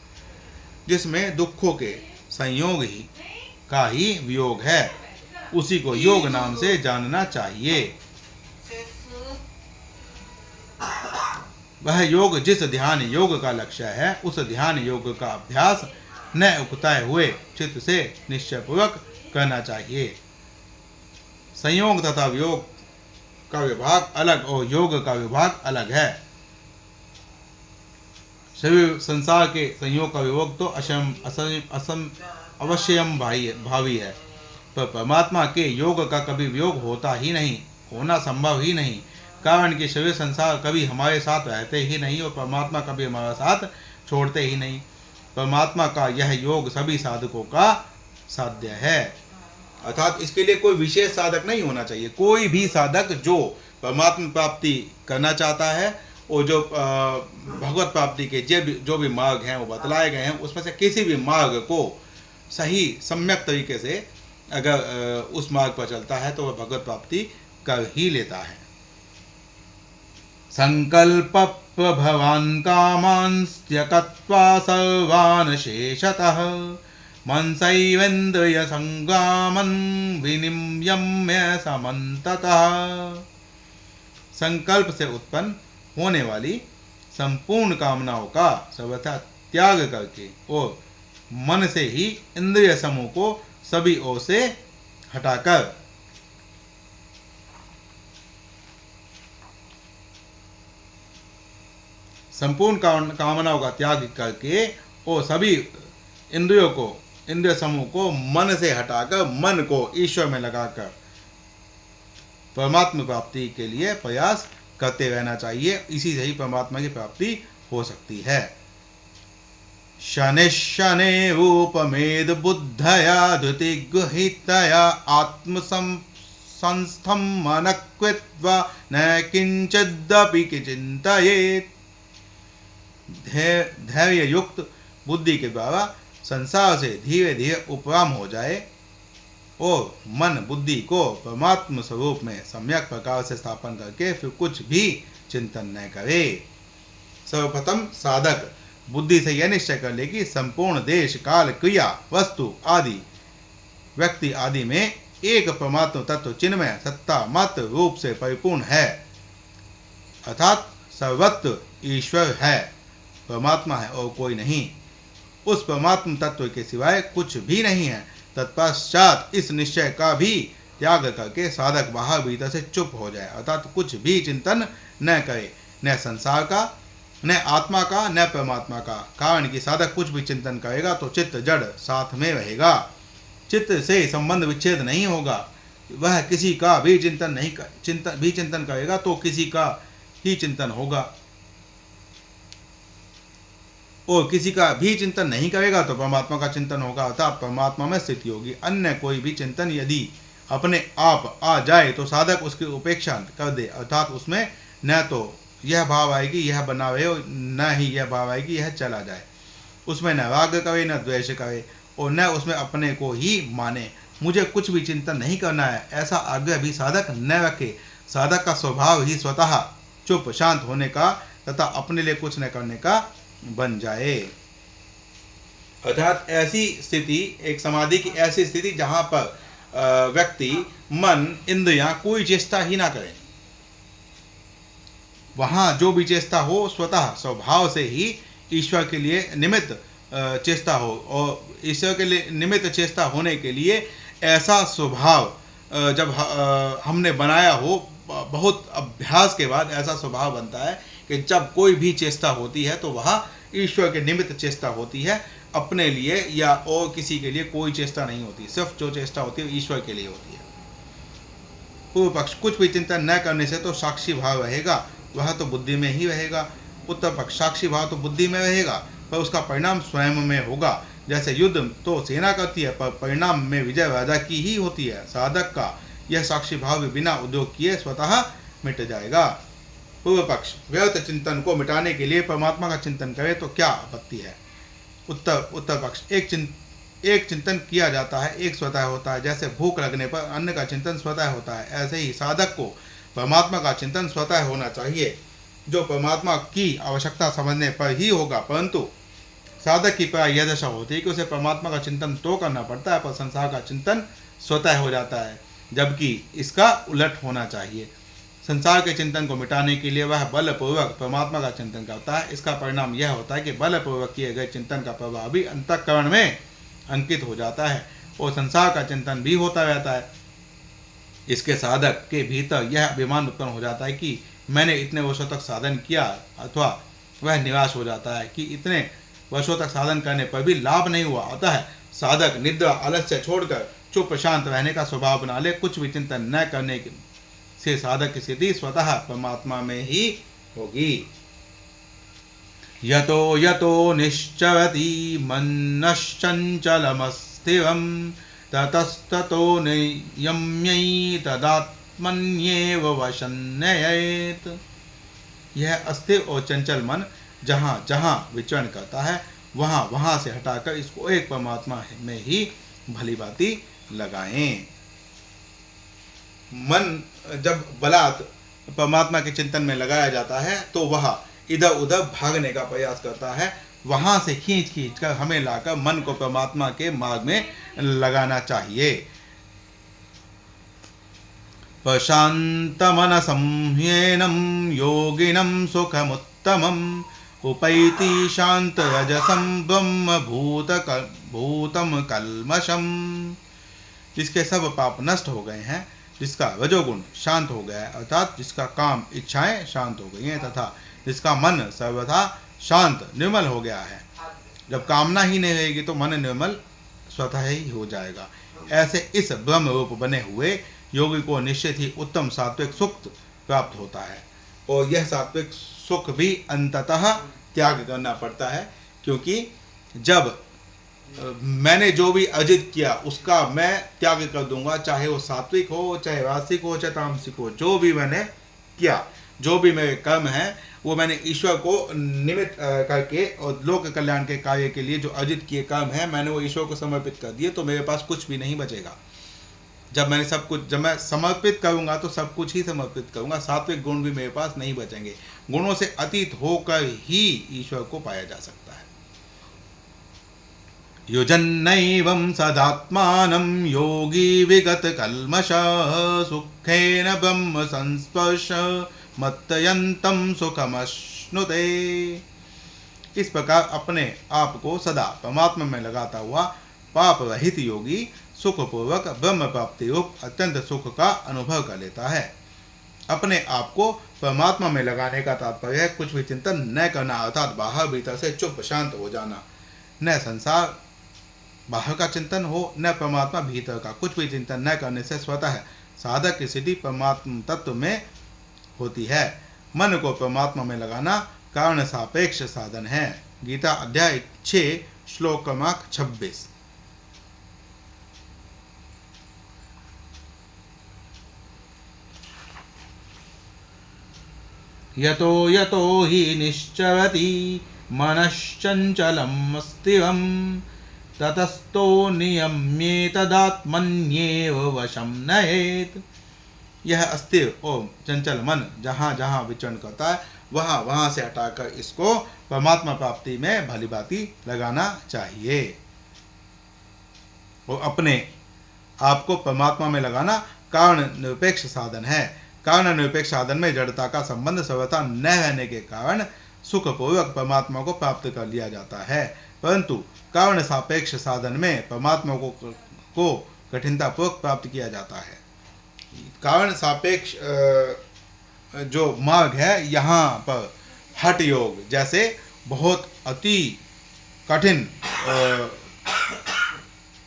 जिसमें दुखों के संयोग ही का ही वियोग है उसी को योग नाम से जानना चाहिए। वह योग जिस ध्यान योग का लक्ष्य है उस ध्यान योग का अभ्यास न उकताए हुए चित्त से निश्चय पूर्वक करना चाहिए। संयोग तथा वियोग का विभाग अलग और योग का विभाग अलग है। सभी संसार के संयोग का वियोग तो अवश्यम भावी है, पर परमात्मा के योग का कभी वियोग होता ही नहीं, होना संभव ही नहीं। कारण कि सभी संसार कभी हमारे साथ रहते ही नहीं और परमात्मा कभी हमारा साथ छोड़ते ही नहीं। परमात्मा का यह योग सभी साधकों का साध्य है, अर्थात इसके लिए कोई विशेष साधक नहीं होना चाहिए। कोई भी साधक जो परमात्मा प्राप्ति करना चाहता है और जो भगवत प्राप्ति के जो भी मार्ग हैं वो बतलाए गए हैं उसमें से किसी भी मार्ग को सही सम्यक तरीके से अगर उस मार्ग पर चलता है तो वह भगवत प्राप्ति कर ही लेता है। संकल्प प्रभवान् कामांस्त्यक्त्वा सर्वान् शेषतः मनसैवेन्द्रिय संग्रामं विनियम्य समन्ततः। संकल्प से उत्पन्न होने वाली संपूर्ण कामनाओं का सर्वथा त्याग करके और मन से ही इंद्रिय समूह को सभी ओर से हटाकर संपूर्ण कामनाओं का त्याग करके और सभी इंद्रिय समूह को मन से हटाकर मन को ईश्वर में लगाकर परमात्मा प्राप्ति के लिए प्रयास करते रहना चाहिए। इसी से ही परमात्मा की प्राप्ति हो सकती है। शनि शने रूपमेद बुद्धया धृति गृहीतया आत्म संस्थम मन कृत्वा न किंचिदपि चिंतयेत्। धैर्य युक्त बुद्धि के द्वारा संसार से धीरे धीरे उपराम हो जाए और मन बुद्धि को परमात्म स्वरूप में सम्यक प्रकार से स्थापन करके फिर कुछ भी चिंतन न करे। सर्वप्रथम साधक बुद्धि से यह निश्चय कर ले कि संपूर्ण देश काल क्रिया वस्तु आदि व्यक्ति आदि में एक परमात्म तत्व चिन्मय सत्ता मात्र रूप से परिपूर्ण है, अर्थात सर्वत्र ईश्वर है, परमात्मा है और कोई नहीं। उस परमात्म तत्व के सिवाय कुछ भी नहीं है। तत्पश्चात इस निश्चय का भी त्याग करके साधक बाहर भीतर से चुप हो जाए, अर्थात कुछ भी चिंतन न करे, न संसार का, न आत्मा का, न परमात्मा का। कारण कि साधक कुछ भी चिंतन करेगा तो चित्त जड़ साथ में रहेगा, चित्त से संबंध विच्छेद नहीं होगा। वह किसी का भी चिंतन करेगा तो किसी का ही चिंतन होगा, और किसी का भी चिंतन नहीं करेगा तो परमात्मा का चिंतन होगा, अर्थात परमात्मा में स्थिति होगी। अन्य कोई भी चिंतन यदि अपने आप आ जाए तो साधक उसकी उपेक्षा कर दे, अर्थात उसमें न तो यह भाव आए कि यह बना रहे और न ही यह भाव आए कि यह चला जाए। उसमें न राग करे न द्वेष करे और न उसमें अपने को ही माने मुझे कुछ भी चिंतन नहीं करना है, ऐसा आग्रह भी साधक न रखे। साधक का स्वभाव ही स्वतः चुप शांत होने का तथा अपने लिए कुछ न करने का बन जाए, अर्थात ऐसी स्थिति एक समाधि की ऐसी स्थिति जहां पर व्यक्ति मन इंद्रियां कोई चेष्टा ही ना करे। वहां जो भी चेष्टा हो स्वतः स्वभाव से ही ईश्वर के लिए निमित्त चेष्टा हो, और ईश्वर के लिए निमित्त चेष्टा होने के लिए ऐसा स्वभाव जब हमने बनाया हो, बहुत अभ्यास के बाद ऐसा स्वभाव बनता है कि जब कोई भी चेष्टा होती है तो वह ईश्वर के निमित्त चेष्टा होती है, अपने लिए या और किसी के लिए कोई चेष्टा नहीं होती। सिर्फ जो चेष्टा होती है ईश्वर के लिए होती है। पूर्व पक्ष कुछ भी चिंतन न करने से तो साक्षी भाव रहेगा, वह तो बुद्धि में ही रहेगा। उत्तर पक्ष साक्षी भाव तो बुद्धि में रहेगा पर उसका परिणाम स्वयं में होगा। जैसे युद्ध तो सेना करती है पर परिणाम में विजय राजा की ही होती है। साधक का यह साक्षी भाव भी बिना उद्योग किए स्वतः मिट जाएगा। पूर्व पक्ष व्यर्थ चिंतन को मिटाने के लिए परमात्मा का चिंतन करे तो क्या आपत्ति है। उत्तर पक्ष एक चिंतन किया जाता है, एक स्वतः होता है। जैसे भूख लगने पर अन्न का चिंतन स्वतः होता है, ऐसे ही साधक को परमात्मा का चिंतन स्वतः होना चाहिए, जो परमात्मा की आवश्यकता समझने पर ही होगा। परंतु साधक की प्राय यह दशा होती है कि उसे परमात्मा का चिंतन तो करना पड़ता है पर संसार का चिंतन स्वतः हो जाता है, जबकि इसका उलट होना चाहिए। संसार के चिंतन को मिटाने के लिए वह बलपूर्वक परमात्मा का चिंतन करता है। इसका परिणाम यह होता है कि बलपूर्वक किए गए चिंतन का प्रभाव भी अंतःकरण में अंकित हो जाता है और संसार का चिंतन भी होता रहता है। इसके साधक के भीतर यह अभिमान उत्पन्न हो जाता है कि मैंने इतने वर्षों तक साधन किया, अथवा वह निराश हो जाता है कि इतने वर्षों तक साधन करने पर भी लाभ नहीं हुआ। अतः साधक निद्रा आलस्य छोड़कर चुप शांत रहने का स्वभाव बना ले। कुछ भी चिंतन न करने से साधक की स्थिति स्वतः परमात्मा में ही होगी। यतो यतो निश्चरति मन्नश्चञ्चलमस्थिरं ततस्ततो नियम्यै तदात्मन्येव वशन्नयेत्। यह अस्थिर और चंचल मन जहाँ जहाँ विचरण करता है वहाँ वहाँ से हटाकर इसको एक परमात्मा में ही भली भांति लगाएं। मन जब बलात् परमात्मा के चिंतन में लगाया जाता है तो वह इधर उधर भागने का प्रयास करता है। वहाँ से खींच खींच कर हमें लाकर मन को परमात्मा के मार्ग में लगाना चाहिए। प्रशान्तमनसं ह्येनं योगिनं सुखमुत्तमम् उपैति शान्तरजसं भूतम कल्मषम्। जिसके सब पाप नष्ट हो गए हैं, जिसका रजोगुण शांत हो गया है, अर्थात जिसका काम इच्छाएं शांत हो गई हैं, तथा जिसका मन सर्वथा शांत निर्मल हो गया है। जब कामना ही नहीं रहेगी तो मन निर्मल स्वतः ही हो जाएगा। ऐसे इस ब्रह्म रूप बने हुए योगी को निश्चित ही उत्तम सात्विक सुख प्राप्त होता है, और यह सात्विक सुख भी अंततः त्याग करना पड़ता है, क्योंकि जब मैंने जो भी अर्जित किया उसका मैं त्याग कर दूंगा, चाहे वो सात्विक हो, चाहे रासिक हो, चाहे तामसिक हो। जो भी मैंने किया, जो भी मेरे कर्म हैं, वो मैंने ईश्वर को निमित्त करके और लोक कल्याण के कार्य के लिए जो अर्जित किए कर्म हैं, मैंने वो ईश्वर को समर्पित कर दिए, तो मेरे पास कुछ भी नहीं बचेगा। जब मैं समर्पित करूंगा तो सब कुछ ही समर्पित करूंगा, सात्विक गुण भी मेरे पास नहीं बचेंगे। गुणों से अतीत होकर ही ईश्वर को पाया जा सकता है। युजन्नैवं सदात्मानं योगी विगत कल्मष सुखेन ब्रह्म संस्पर्श मत्तयन्तं सुखमश्नुते। इस प्रकार अपने आप को सदा परमात्मा में लगाता हुआ पाप रहित योगी सुखपूर्वक ब्रह्म प्राप्ति रूप अत्यंत सुख का अनुभव कर लेता है। अपने आप को परमात्मा में लगाने का तात्पर्य है कुछ भी चिंतन न करना, अर्थात बाहर भीतर से चुप शांत हो जाना। न संसार बाहर का चिंतन हो, न परमात्मा भीतर का। कुछ भी चिंतन न करने से स्वतः साधक की स्थिति परमात्मा तत्व में होती है। मन को परमात्मा में लगाना कारण सापेक्ष साधन है। गीता अध्याय 6 श्लोक क्रमांक 26। यतो यतो हि निश्चरति मनश्चञ्चलं स्थिरं ततस्तो नियम्येतदात्मन्येव वशं नयेत्। यह अस्थिर और चंचल मन जहाँ जहाँ विचरण करता है, वहाँ वहाँ से हटाकर इसको परमात्मा प्राप्ति में भली भांति लगाना चाहिए। और अपने आप को परमात्मा में लगाना कारण निरपेक्ष साधन है। कारण निरपेक्ष साधन में जड़ता का संबंध सर्वथा न रहने के कारण सुखपूर्वक परमात्मा को प्राप्त कर लिया जाता है, परंतु कारण सापेक्ष साधन में परमात्मा को कठिनतापूर्वक प्राप्त किया जाता है। कारण सापेक्ष जो मार्ग है, यहाँ पर हठ योग जैसे बहुत अति कठिन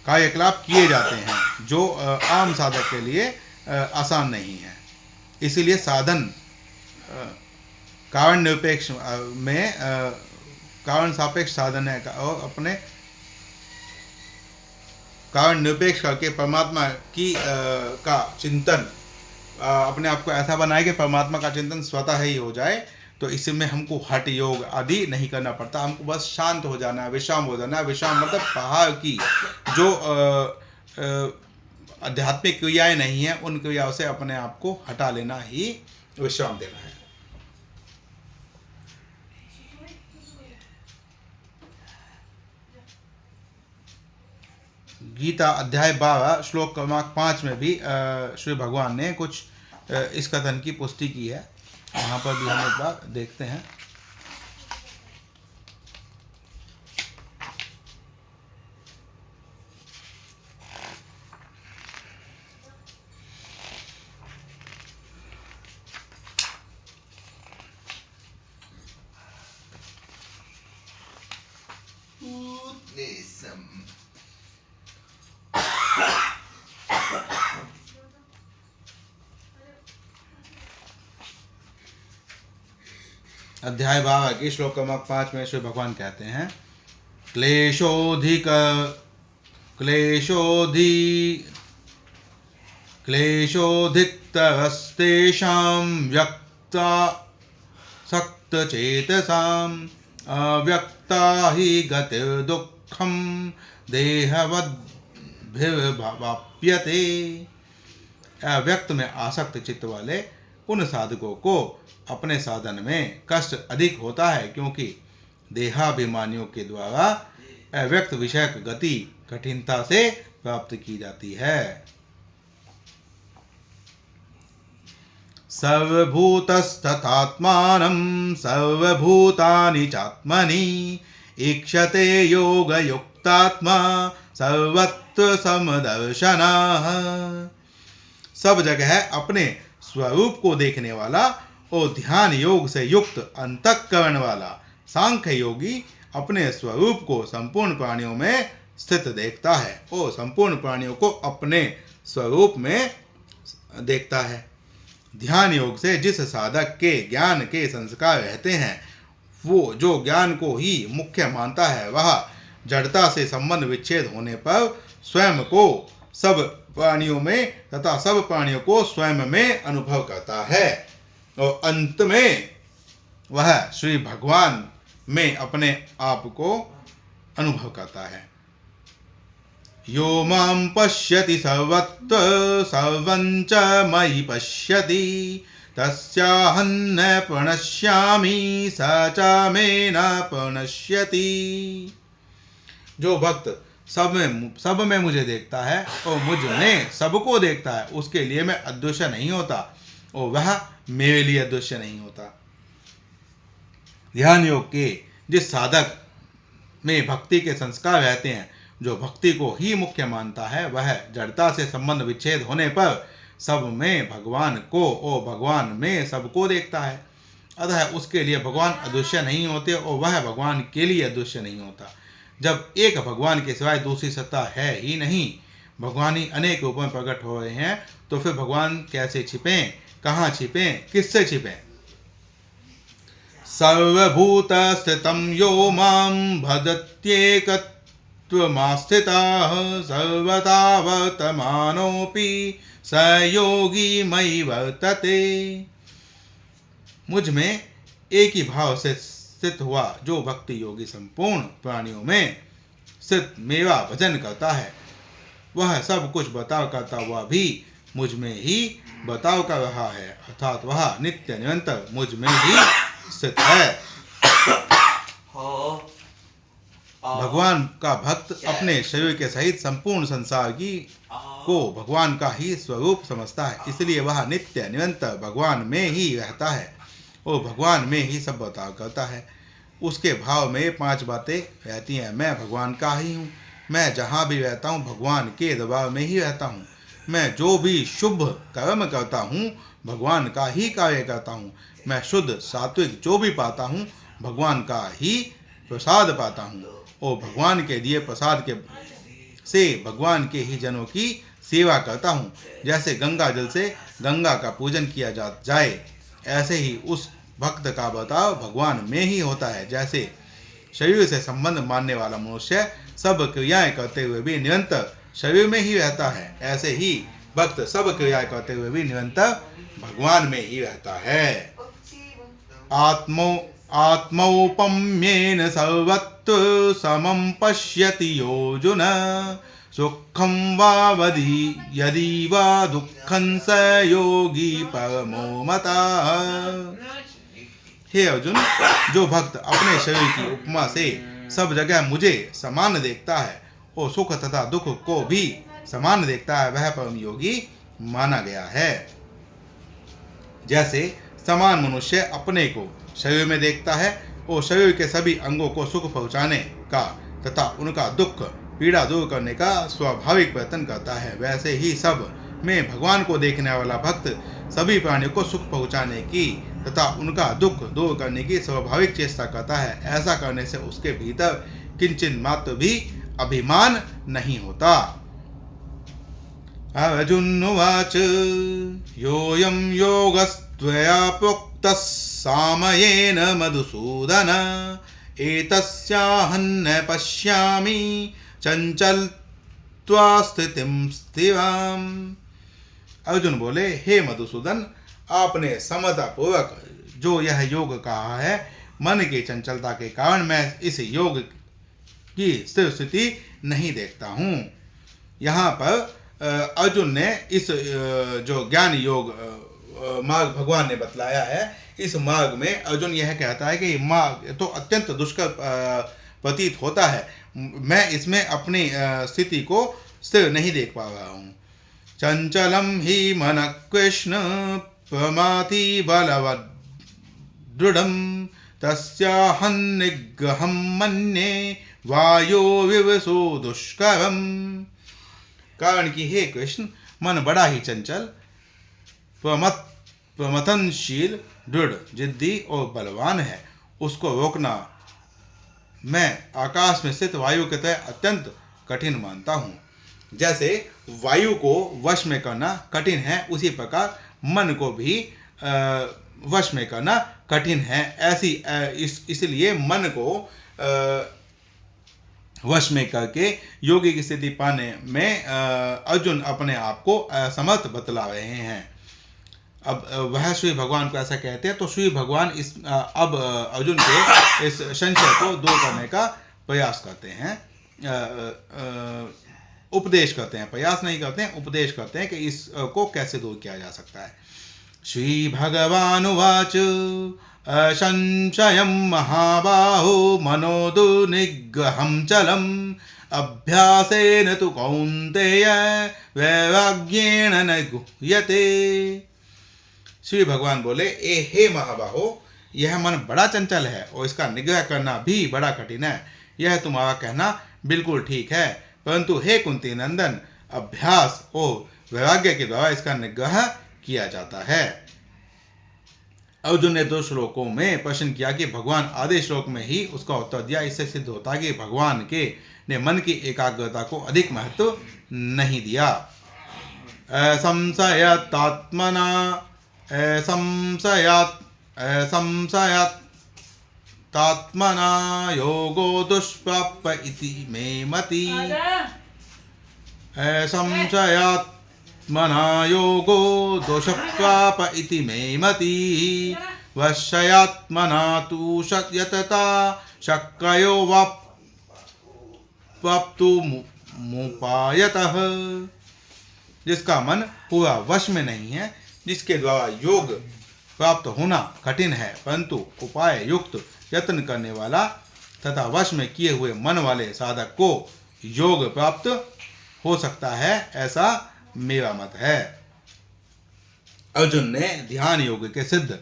कार्यकलाप किए जाते हैं, जो आम साधक के लिए आसान नहीं है। इसीलिए साधन कारण निरपेक्ष में कारण सापेक्ष साधन है, और अपने कारण निरपेक्ष करके परमात्मा की का चिंतन अपने आप को ऐसा बनाए कि परमात्मा का चिंतन स्वतः ही हो जाए। तो इसमें हमको हठ योग आदि नहीं करना पड़ता, हमको बस शांत हो जाना है, विश्राम हो जाना है। विश्राम मतलब पहाड़ की जो आध्यात्मिक क्रियाएं नहीं हैं, उन क्रियाओं से अपने आप को हटा लेना ही विश्राम देना है। गीता अध्याय 12 श्लोक क्रमांक 5 में भी श्री भगवान ने कुछ इस कथन की पुष्टि की है। वहाँ पर भी हम एक बार देखते हैं। अध्याय 12 की श्लोक क्रमांक 5 में श्री भगवान कहते हैं, क्लेशोधिकतरस्तेषां व्यक्ता सक्तचेतसाम् अव्यक्ता हि गतिर्दुःखं देहवद्भिर्वाप्यते। अव्यक्त में आसक्त चित्त वाले उन साधकों को अपने साधन में कष्ट अधिक होता है, क्योंकि देहाभिमानियों के द्वारा अव्यक्त विषयक गति कठिनता से प्राप्त की जाती है। सर्वभूतस्तथात्मानं सर्वभूतानि चात्मनि ईक्षते योगयुक्तात्मा सर्वत्र समदर्शनः। सब जगह अपने स्वरूप को देखने वाला और ध्यान योग से युक्त अंतःकरण वाला सांख्य योगी अपने स्वरूप को संपूर्ण प्राणियों में स्थित देखता है और संपूर्ण प्राणियों को अपने स्वरूप में देखता है। ध्यान योग से जिस साधक के ज्ञान के संस्कार रहते हैं, वो जो ज्ञान को ही मुख्य मानता है, वह जड़ता से संबंध विच्छेद होने पर स्वयं को सब प्राणियों में तथा सब प्राणियों को स्वयं में अनुभव करता है और अंत में वह श्री भगवान में अपने आप को अनुभव करता है। यो मां पश्यति सर्वत्र सर्वं च मयि पश्यति तस्याहं न प्रणश्यामि स च मे न प्रणश्यति। जो भक्त सब में मुझे देखता है और मुझ में सबको देखता है, उसके लिए मैं अदृश्य नहीं होता और वह मेरे लिए अदृश्य नहीं होता। ध्यान योग के जिस साधक में भक्ति के संस्कार रहते हैं, जो भक्ति को ही मुख्य मानता है, वह जड़ता से संबंध विच्छेद होने पर सब में भगवान को और भगवान में सबको देखता है। अतः उसके लिए भगवान अदृश्य नहीं होते और वह भगवान के लिए अदृश्य नहीं होता। जब एक भगवान के सिवाय दूसरी सत्ता है ही नहीं, भगवान ही अनेक रूपों में प्रकट हो रहे हैं, तो फिर भगवान कैसे छिपें, कहाँ छिपें, किससे छिपें। सर्वभूत स्थितं यो मां भजत्येकत्वमास्थितः सर्वथा वर्तमानोऽपि स योगी मयि वर्तते। मुझ में एक ही भाव से स्थित हुआ जो भक्ति योगी संपूर्ण प्राणियों में स्थित मेरा भजन करता है, वह सब कुछ बर्ताव करता हुआ भी मुझ में ही बर्ताव कर रहा है, अर्थात वह नित्य निरंतर मुझ में ही स्थित है। भगवान का भक्त अपने शरीर के सहित संपूर्ण संसार की को भगवान का ही स्वरूप समझता है, इसलिए वह नित्य निरंतर भगवान में ही रहता है और भगवान में ही सब बर्ताव करता है। उसके भाव में 5 बातें रहती हैं। मैं भगवान का ही हूँ, मैं जहाँ भी रहता हूँ भगवान के दबाव में ही रहता हूँ, मैं जो भी शुभ कर्म करता हूँ भगवान का ही कार्य करता हूँ, मैं शुद्ध सात्विक जो भी पाता हूँ भगवान का ही प्रसाद पाता हूँ और भगवान के दिए प्रसाद के से भगवान के ही जनों की सेवा करता हूँ। जैसे गंगा जल से गंगा का पूजन किया जाए, ऐसे ही उस भक्त का बर्ताव भगवान में ही होता है। जैसे शरीर से संबंध मानने वाला मनुष्य सब क्रियाएं करते हुए भी निरंतर शरीर में ही रहता है, ऐसे ही भक्त सब क्रियाएं करते हुए भी निरंतर भगवान में ही रहता है। आत्मौपम्येन सर्वत्र समं पश्यति योजुन सुखं वा वदि यदि वा दुःखं स योगी परमो मतः। हे अर्जुन, जो भक्त अपने शरीर की उपमा से सब जगह मुझे समान देखता है और सुख तथा दुख को भी समान देखता है, वह परम योगी माना गया है। जैसे समान मनुष्य अपने को शरीर में देखता है और शरीर के सभी अंगों को सुख पहुँचाने का तथा उनका दुख पीड़ा दूर करने का स्वाभाविक प्रयत्न करता है, वैसे ही सब में भगवान को देखने वाला भक्त सभी प्राणियों को सुख पहुँचाने की तथा उनका दुख दूर करने की स्वाभाविक चेष्टा करता है। ऐसा करने से उसके भीतर किंचित मात्र भी अभिमान नहीं होता। अर्जुन उवाच योऽयं योगस्त्वया प्रोक्तः सामयेन मधुसूदन एतस्याहं न पश्यामि चंचलत्वा स्थितिं स्थिराम्। अर्जुन बोले, हे मधुसूदन, आपने समतापूर्वक जो यह योग कहा है, मन की चंचलता के कारण मैं इस योग की स्थिर स्थिति नहीं देखता हूँ। यहाँ पर अर्जुन ने इस जो ज्ञान योग मार्ग भगवान ने बतलाया है, इस मार्ग में अर्जुन यह कहता है कि ये मार्ग तो अत्यंत दुष्कर प्रतीत होता है, मैं इसमें अपनी स्थिति को स्थिर नहीं देख पा रहा हूँ। चंचलम ही मन कृष्ण प्रमाति बलवदृढ़ं तस्याहं निग्रहं मन्ये वायो विवसो दुष्करम। कारण कि हे कृष्ण, मन बड़ा ही चंचल, प्रमथनशील, दृढ़, जिद्दी और बलवान है। उसको रोकना मैं आकाश में स्थित वायु के तरह अत्यंत कठिन मानता हूँ। जैसे वायु को वश में करना कठिन है, उसी प्रकार मन को भी वश में करना कठिन है। इसलिए मन को वश में करके योगी की स्थिति पाने में अर्जुन अपने आप को असमर्थ बतला रहे हैं। अब वह श्री भगवान को ऐसा कहते हैं, तो श्री भगवान अब अर्जुन के इस संशय को दूर करने का प्रयास करते हैं, उपदेश करते हैं, प्रयास नहीं करते हैं, उपदेश करते हैं कि इसको कैसे दूर किया जा सकता है। श्री भगवानुवाच असंशयं महाबाहो मनो दुर्निग्रहं चलम् अभ्यासेन तु कौन्तेय वैराग्येण न गुह्यते। श्री भगवान बोले, हे महाबाहो, यह मन बड़ा चंचल है और इसका निग्रह करना भी बड़ा कठिन है। यह तुम्हारा कहना बिल्कुल ठीक है, परंतु हे कुंती नंदन, अभ्यास और वैराग्य के द्वारा इसका निग्रह किया जाता है। अर्जुन ने 2 श्लोकों में प्रश्न किया कि भगवान आधे श्लोक में ही उसका उत्तर दिया। इससे सिद्ध होता है कि भगवान ने मन की एकाग्रता को अधिक महत्व नहीं दिया। संशयात्मना योगो दुष्प्राप्य इति मे मति। संशयात्मना योगो दोषप्राप इति मे मति। वश्यात्मना तु यतता शक्यो वाप्तुमुपायतः। जिसका मन पूरा वश में नहीं है, जिसके द्वारा योग प्राप्त होना कठिन है, परंतु उपाय युक्त यत्न करने वाला तथा वश में किए हुए मन वाले साधक को योग प्राप्त हो सकता है, ऐसा मेरा मत है। अर्जुन ने ध्यान योग के सिद्ध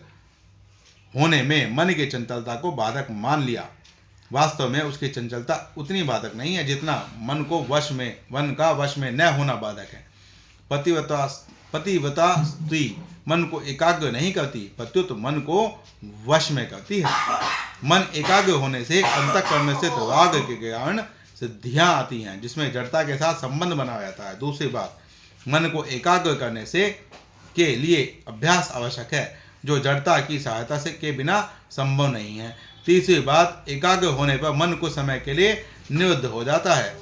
होने में मन की चंचलता को बाधक मान लिया। वास्तव में उसकी चंचलता उतनी बाधक नहीं है जितना मन का वश में न होना बाधक है। पतिव्रता स्त्री मन को एकाग्र नहीं करती, प्रत्युत मन को वश में करती है। मन एकाग्र होने से अंतःकरण में स्थित राग के कारण सिद्धियां आती हैं, जिसमें जड़ता के साथ संबंध बना रहता है। दूसरी बात, मन को एकाग्र करने के लिए अभ्यास आवश्यक है, जो जड़ता की सहायता से के बिना संभव नहीं है। तीसरी बात, एकाग्र होने पर मन कुछ समय के लिए निरुद्ध हो जाता है,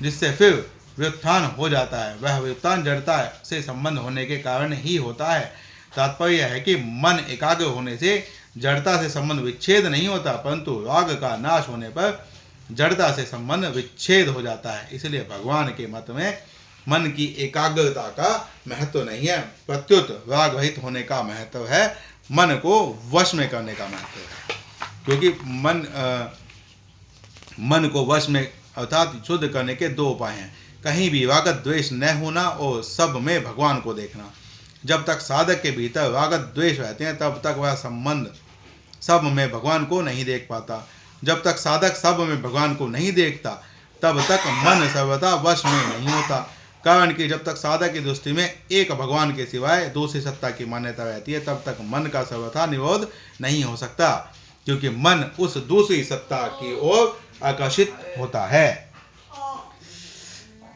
जिससे फिर व्युत्थान हो जाता है। वह व्युत्थान जड़ता से संबंध होने के कारण ही होता है। तात्पर्य है कि मन एकाग्र होने से जड़ता से संबंध विच्छेद नहीं होता, परंतु राग का नाश होने पर जड़ता से संबंध विच्छेद हो जाता है। इसलिए भगवान के मत में मन की एकाग्रता का महत्व नहीं है, प्रत्युत राग रहित होने का महत्व है, मन को वश में करने का महत्व है। क्योंकि मन को वश में अर्थात शुद्ध करने के 2 उपाय हैं। कहीं भी राग द्वेष न होना और सब में भगवान को देखना। जब तक साधक के भीतर राग द्वेष रहते हैं, तब तक वह संबंध सब में भगवान को नहीं देख पाता। जब तक साधक सब में भगवान को नहीं देखता, तब तक मन सर्वथा वश में नहीं होता। कारण कि जब तक साधक की दृष्टि में एक भगवान के सिवाय दूसरी सत्ता की मान्यता रहती है, तब तक मन का सर्वथा निरोध नहीं हो सकता, क्योंकि मन उस दूसरी सत्ता की ओर आकर्षित होता है।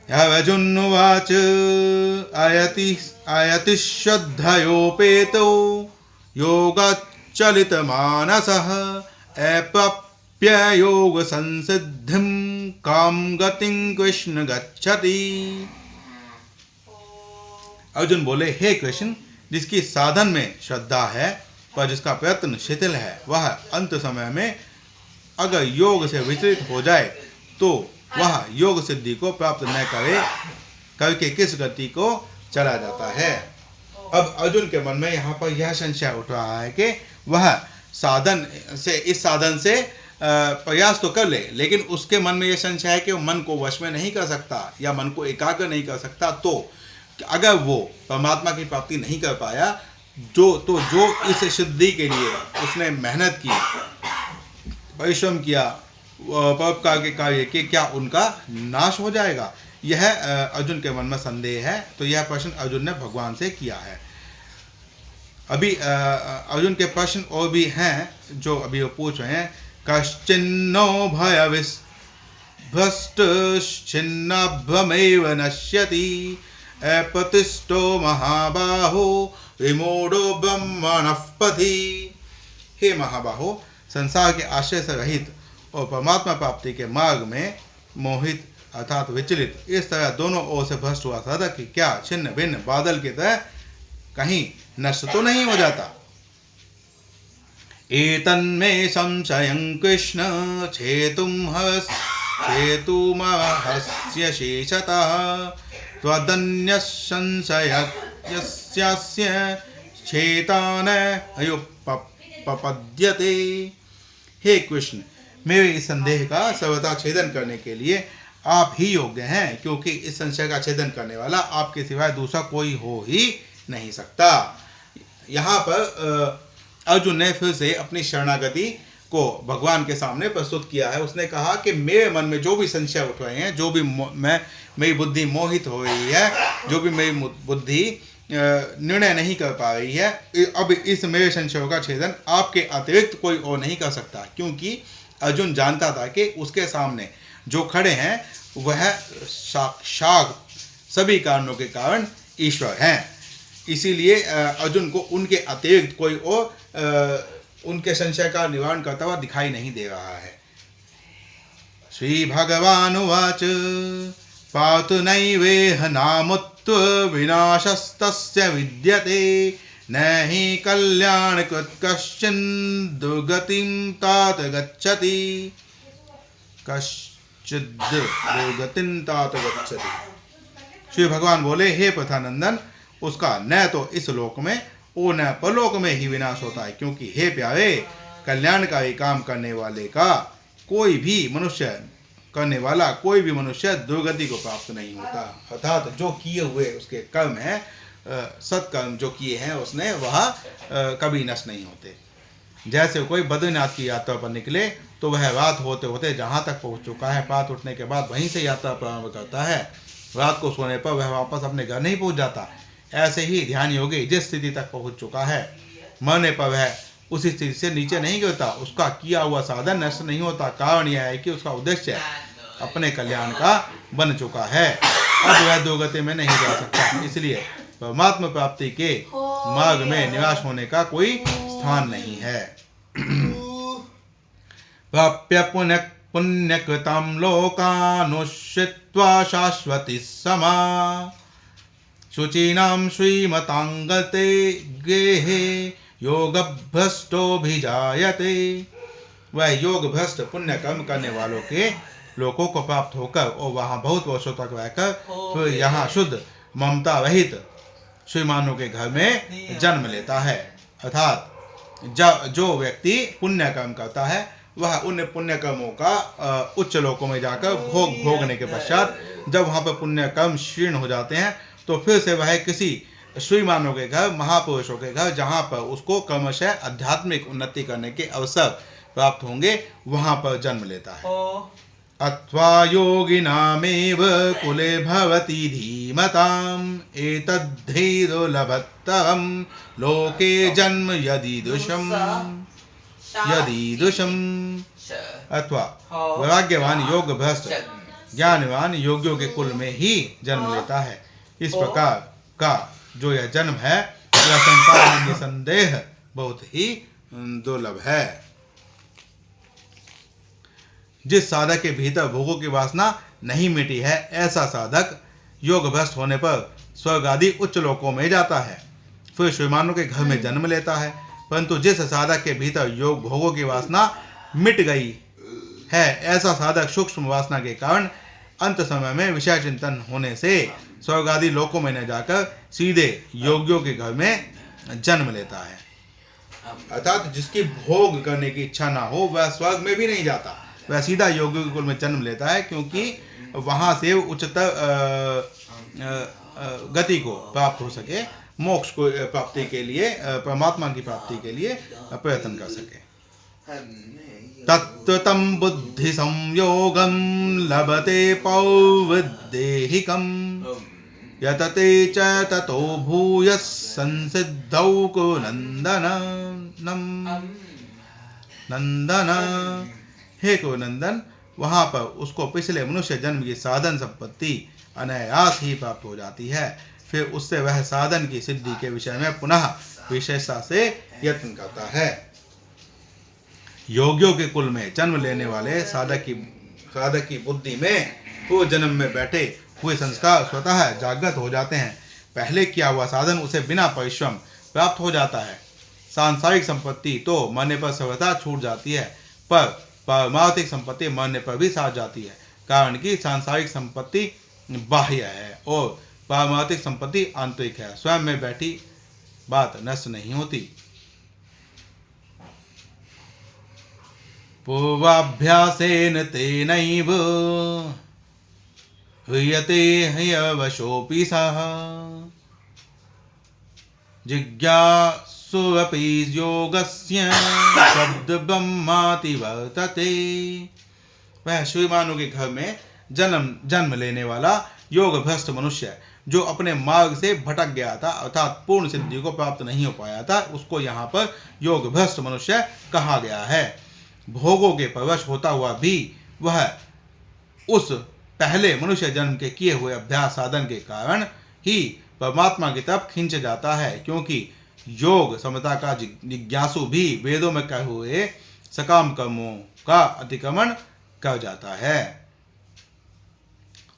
अर्जुनुवाच अयति श्रद्धयोपेतो योगचलितमानसः अप्राप्य योग संसिद्धिं कां गतिं कृष्ण गच्छति। अर्जुन बोले, हे कृष्ण, जिसकी साधन में श्रद्धा है पर जिसका प्रयत्न शिथिल है, वह अंत समय में अगर योग से विचलित हो जाए तो वह योग सिद्धि को प्राप्त न करके किस गति को चला जाता है। अब अर्जुन के मन में यहाँ पर यह संशय उठ रहा है कि वह साधन से, इस साधन से प्रयास तो कर ले, लेकिन उसके मन में यह संशय है कि वो मन को वश में नहीं कर सकता या मन को एकाग्र नहीं कर सकता। तो अगर वो परमात्मा की प्राप्ति नहीं कर पाया, जो इस सिद्धि के लिए उसने मेहनत की, परिश्रम किया, परोपकार के कार्य के, क्या उनका नाश हो जाएगा? यह अर्जुन के मन में संदेह है। तो यह प्रश्न अर्जुन ने भगवान से किया है। अभी अर्जुन के प्रश्न और भी हैं जो अभी वो पूछ रहे हैं। कश्चिन्नो भयविभ्रष्टश्चिन्नाभ्रमेव नश्यति अप्रतिष्ठो महाबाहो विमूढ़ो ब्रह्मणः पथि। हे महाबाहो, संसार के आश्रय से रहित और परमात्मा प्राप्ति के मार्ग में मोहित अर्थात विचलित, इस तरह दोनों ओर से भ्रष्ट हुआ साधक कि क्या छिन्न भिन्न बादल की तरह कहीं नष्ट तो नहीं हो जाता। एतन्मे संशयं कृष्ण छेतुमहस्य शेषतः त्वदन्यः संशयस्यास्य छेतान अयुपपद्यते। हे कृष्ण, मेरे इस संदेह का सर्वथा छेदन करने के लिए आप ही योग्य हैं, क्योंकि इस संशय का छेदन करने वाला आपके सिवाय दूसरा कोई हो ही नहीं सकता। यहाँ पर अर्जुन ने फिर से अपनी शरणागति को भगवान के सामने प्रस्तुत किया है। उसने कहा कि मेरे मन में जो भी संशय उठ रहे हैं, जो भी मेरी बुद्धि मोहित हो रही है, जो भी मेरी बुद्धि निर्णय नहीं कर पा रही है, अब इस मेरे संशयों का छेदन आपके अतिरिक्त कोई और नहीं कर सकता। क्योंकि अर्जुन जानता था कि उसके सामने जो खड़े हैं वह साक्षात सभी कारणों के कारण ईश्वर हैं। इसीलिए अर्जुन को उनके अतिरिक्त कोई और उनके संशय का निवारण करता हुआ दिखाई नहीं दे रहा है। श्री भगवानुवाच पातु नैवेह नामुत्व विनाशस्तस्य विद्यते न हि कल्याणकृत् कश्चिन् दुर्गतिं तात गच्छति। दुर्गतिं तात गच्छति। श्री भगवान बोले, हे प्रथानंदन, उसका न तो इस लोक में और न परलोक में ही विनाश होता है, क्योंकि हे प्यारे, कल्याणकारी काम करने वाले का कोई भी मनुष्य दुर्गति को प्राप्त नहीं होता। अर्थात जो किए हुए उसके कर्म हैं, सत्कर्म जो किए हैं उसने, वह कभी नष्ट नहीं होते। जैसे कोई बद्रीनाथ की यात्रा पर निकले तो वह रात होते होते जहाँ तक पहुँच चुका है, प्रात उठने के बाद वहीं से यात्रा प्रारंभ करता है। रात को सोने पर वह वापस अपने घर नहीं पहुँच जाता। ऐसे ही ध्यान योगी जिस स्थिति तक पहुँच चुका है, मरने पर वह उसी स्थिति से नीचे नहीं गिरता, उसका किया हुआ साधन नष्ट नहीं होता। कारण यह है कि उसका उद्देश्य अपने कल्याण का बन चुका है, अब वह दुर्गति में नहीं जा सकता। इसलिए परमात्मा प्राप्ति के मार्ग में निराश होने का कोई स्थान नहीं है। प्राप्य पुण्यकृतं लोकानुश्चित्वा शाश्वती समा शुचीनां श्रीमतांगते गेहे योगभ्रष्टोभिजायते। वह योग भ्रष्ट पुण्य कर्म करने वालों के लोकों को प्राप्त होकर और वहाँ बहुत वर्षों तक रहकर फिर यहाँ शुद्ध ममता रहित श्रीमानों के घर में जन्म लेता है। अर्थात जो व्यक्ति पुण्य कर्म करता है वह उन पुण्य कर्मों का उच्च लोकों में जाकर भोगने के पश्चात जब वहाँ पर पुण्य कर्म क्षीण हो जाते हैं तो फिर से वह किसी श्रीमानों के घर, महापुरुषों के घर, जहाँ पर उसको क्रमशः आध्यात्मिक उन्नति करने के अवसर प्राप्त होंगे, वहाँ पर जन्म लेता है। अथवा योगिनामेव कुले भवति धीमताम् एतद्धि दुर्लभतरं लोके जन्म यदीदृशम्। अथवा वैराग्यवान योग भ्रष्ट ज्ञानवान योगियों के कुल में ही जन्म लेता है। इस प्रकार का जो यह जन्म है यह संसार में निसंदेह बहुत ही दुर्लभ है। जिस साधक के भीतर भोगों की वासना नहीं मिटी है, ऐसा साधक योग भ्रष्ट होने पर स्वर्ग आदि उच्च लोकों में जाता है, फिर श्रीमानों के घर में जन्म लेता है। परंतु जिस साधक के भीतर योग भोगों की वासना मिट गई है, ऐसा साधक सूक्ष्म वासना के कारण अंत समय में विषय चिंतन होने से स्वर्ग आदि लोकों में न जाकर सीधे योगियों के घर में जन्म लेता है। अर्थात जिसकी भोग करने की इच्छा ना हो वह स्वर्ग में भी नहीं जाता, वह सीधा योगियों के कुल में जन्म लेता है, क्योंकि वहां से उच्चतर गति को प्राप्त हो सके, मोक्ष को प्राप्ति के लिए, परमात्मा की प्राप्ति के लिए प्रयत्न कर सके। तत्त्वतं बुद्धि संयोगं लभते पौवदेहिकं यतते च ततो भूयः संसिद्धौ को नंदन। हे को नंदन, वहाँ पर उसको पिछले मनुष्य जन्म की साधन संपत्ति अनायास ही प्राप्त हो जाती है। फिर उससे वह साधन की सिद्धि के विषय में पुनः विशेषता से यत्न करता है। योगियों के कुल में जन्म लेने वाले साधक की बुद्धि में पूर्व जन्म में बैठे हुए संस्कार स्वतः जागृत हो जाते हैं। पहले किया हुआ साधन उसे बिना परिश्रम प्राप्त हो जाता है। सांसारिक संपत्ति तो मरने पर सर्वथा छूट जाती है, पर पारमार्थिक संपत्ति मरने पर भी साथ जाती है, कारण कि सांसारिक संपत्ति बाह्य है और पारमार्थिक संपत्ति आंतरिक है। स्वयं में बैठी बात नष्ट नहीं होती। पूर्वाभ्यासेन तेनैव ह्रियते ह्यवशोऽपि सः जिज्ञासुरपि योगस्य शब्दब्रह्माति वर्तते। वह श्रीमानों के घर में जन्म लेने वाला योग भ्रष्ट मनुष्य जो अपने मार्ग से भटक गया था, अर्थात पूर्ण सिद्धि को प्राप्त नहीं हो पाया था, उसको यहाँ पर योग भ्रष्ट मनुष्य कहा गया है। भोगों के परवश होता हुआ भी वह उस पहले मनुष्य जन्म के किए हुए अभ्यास साधन के कारण ही परमात्मा की तरफ खींच जाता है, क्योंकि योग समता का जिज्ञासु भी वेदों में कहे हुए सकाम कर्मों का अतिक्रमण कर जाता है।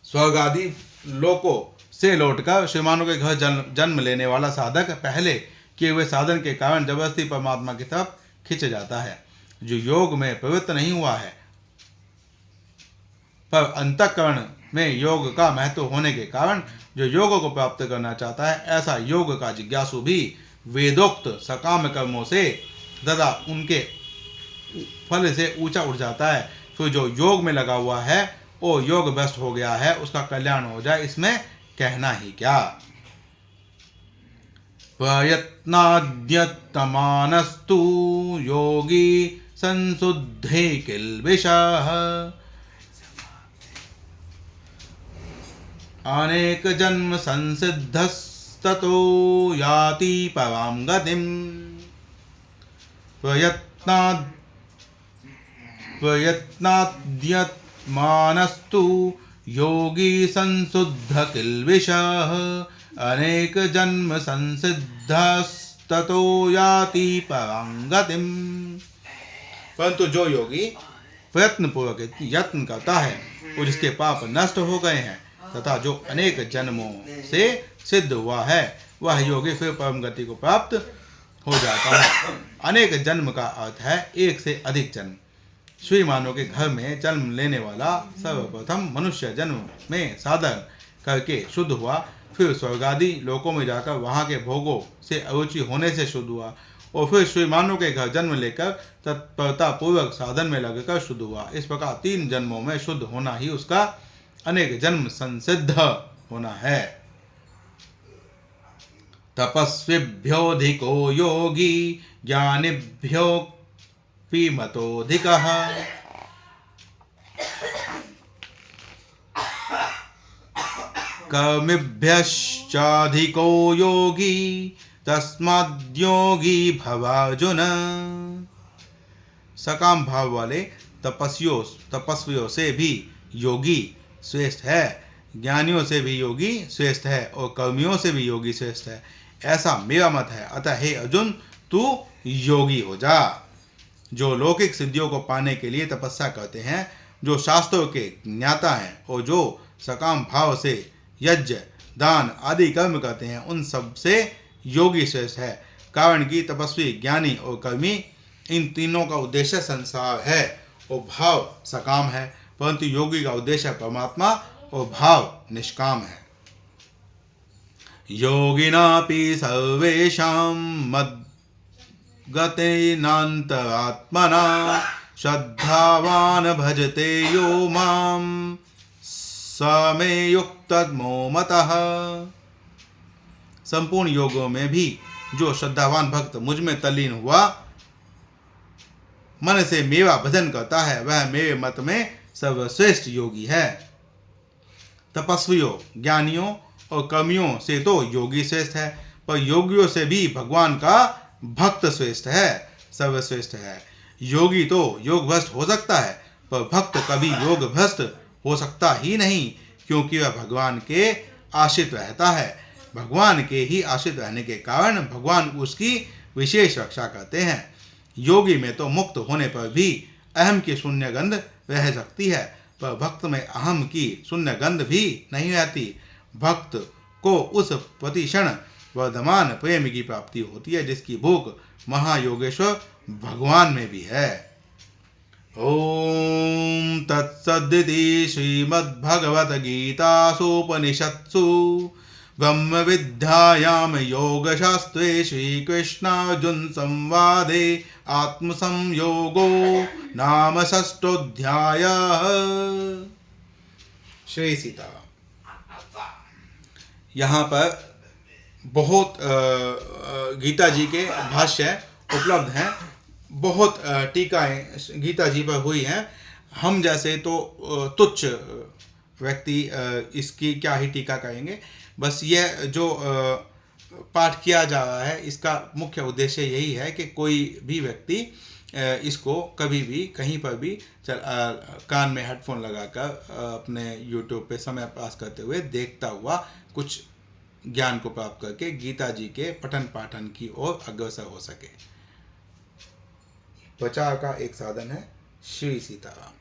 स्वर्ग आदि लोकों से लौटकर श्रीमानों के घर जन्म लेने वाला साधक पहले किए हुए साधन के कारण जबरदस्ती परमात्मा की तरफ खींच जाता है। जो योग में प्रवृत्त नहीं हुआ है, पर अंतःकरण में योग का महत्व होने के कारण जो योग को प्राप्त करना चाहता है, ऐसा योग का जिज्ञासु भी वेदोक्त सकाम कर्मों से तथा उनके फल से ऊंचा उठ जाता है। फिर जो योग में लगा हुआ है वो योग भ्रष्ट हो गया है, उसका कल्याण हो जाए, इसमें कहना ही क्या। प्रयत्नाद्यतमानस्तु योगी संशुद्धे किल्बिषः अनेक जन्म संसिद्धस्ततो याति परां गतिम्। प्रयत्नाद्यतमानस्तु योगी संशुद्ध किल्बिषः अनेक जन्म संसिद्धस्ततो याति परां गतिम्। परंतु जो योगी प्रयत्न पूर्वक यत्न करता है और जिसके पाप नष्ट हो गए हैं तथा जो अनेक जन्मों से सिद्ध हुआ है, वह योगी फिर परम गति को प्राप्त हो जाता है। अनेक जन्म का अर्थ है एक से अधिक जन्म। श्रीमानों के घर में जन्म लेने वाला सर्वप्रथम मनुष्य जन्म में साधन करके शुद्ध हुआ, फिर स्वर्ग आदि लोकों में जाकर वहाँ के भोगों से अरुचि होने से शुद्ध हुआ, और फिर श्रीमानों के घर जन्म लेकर तत्परता पूर्वक साधन में लगकर शुद्ध हुआ। इस प्रकार 3 जन्मों में शुद्ध होना ही उसका अनेक जन्म संसिद्ध होना है। तपस्विभ्योऽधिको योगी ज्ञानिभ्योऽपि मतोऽधिकः कर्मिभ्यश्चाधिको योगी तस्माद्योगी भवार्जुन। सकाम भाव वाले तपस्वियों से भी योगी श्रेष्ठ है, ज्ञानियों से भी योगी श्रेष्ठ है और कर्मियों से भी योगी श्रेष्ठ है, ऐसा मेरा मत है। अतः हे अर्जुन, तू योगी हो जा। जो लौकिक सिद्धियों को पाने के लिए तपस्या करते हैं, जो शास्त्रों के ज्ञाता हैं और जो सकाम भाव से यज्ञ दान आदि कर्म करते हैं, उन सब से योगी श्रेष्ठ है। कारण कि तपस्वी, ज्ञानी और कर्मी इन तीनों का उद्देश्य संसार है और भाव सकाम है, परंतु योगी का उद्देश्य परमात्मा और भाव निष्काम है। योगिनापि सर्वेषां मद्गतेनान्तरात्मना श्रद्धावान् भजते यो मां स मे युक्ततमो मतः। संपूर्ण योगों में भी जो श्रद्धावान भक्त मुझ में तल्लीन हुआ मन से मेरा भजन करता है, वह मेरे मत में सर्वश्रेष्ठ योगी है। तपस्वियों, ज्ञानियों और कर्मियों से तो योगी श्रेष्ठ है, पर योगियों से भी भगवान का भक्त श्रेष्ठ है, सर्वश्रेष्ठ है। योगी तो योग भ्रष्ट हो सकता है, पर भक्त कभी योग भ्रष्ट हो सकता ही नहीं, क्योंकि वह भगवान के आश्रित रहता है। भगवान के ही आश्रित रहने के कारण भगवान उसकी विशेष रक्षा करते हैं। योगी में तो मुक्त होने पर भी अहम की शून्य गंध रह सकती है, पर भक्त में अहम की शून्य गंध भी नहीं रहती। भक्त को उस प्रतिक्षण वर्धमान प्रेम की प्राप्ति होती है, जिसकी भूख महायोगेश्वर भगवान में भी है। ओम तत्सदिति श्रीमद्भगवद्गीतासूपनिषत्सु ब्रह्म विद्यायाम योगशास्त्रे श्रीकृष्णार्जुन संवादे आत्मसंयोगो नाम षष्ठोऽध्यायः। श्री सीताराम। यहाँ पर बहुत गीता जी के भाष्य उपलब्ध हैं, बहुत टीकाएं गीता जी पर हुई हैं। हम जैसे तो तुच्छ व्यक्ति इसकी क्या ही टीका करेंगे। बस यह जो पाठ किया जा रहा है, इसका मुख्य उद्देश्य यही है कि कोई भी व्यक्ति इसको कभी भी कहीं पर भी कान में हेडफोन लगाकर अपने YouTube पे समय पास करते हुए देखता हुआ कुछ ज्ञान को प्राप्त करके गीता जी के पठन पाठन की ओर अग्रसर हो सके। प्रचार का एक साधन है। श्री सीताराम।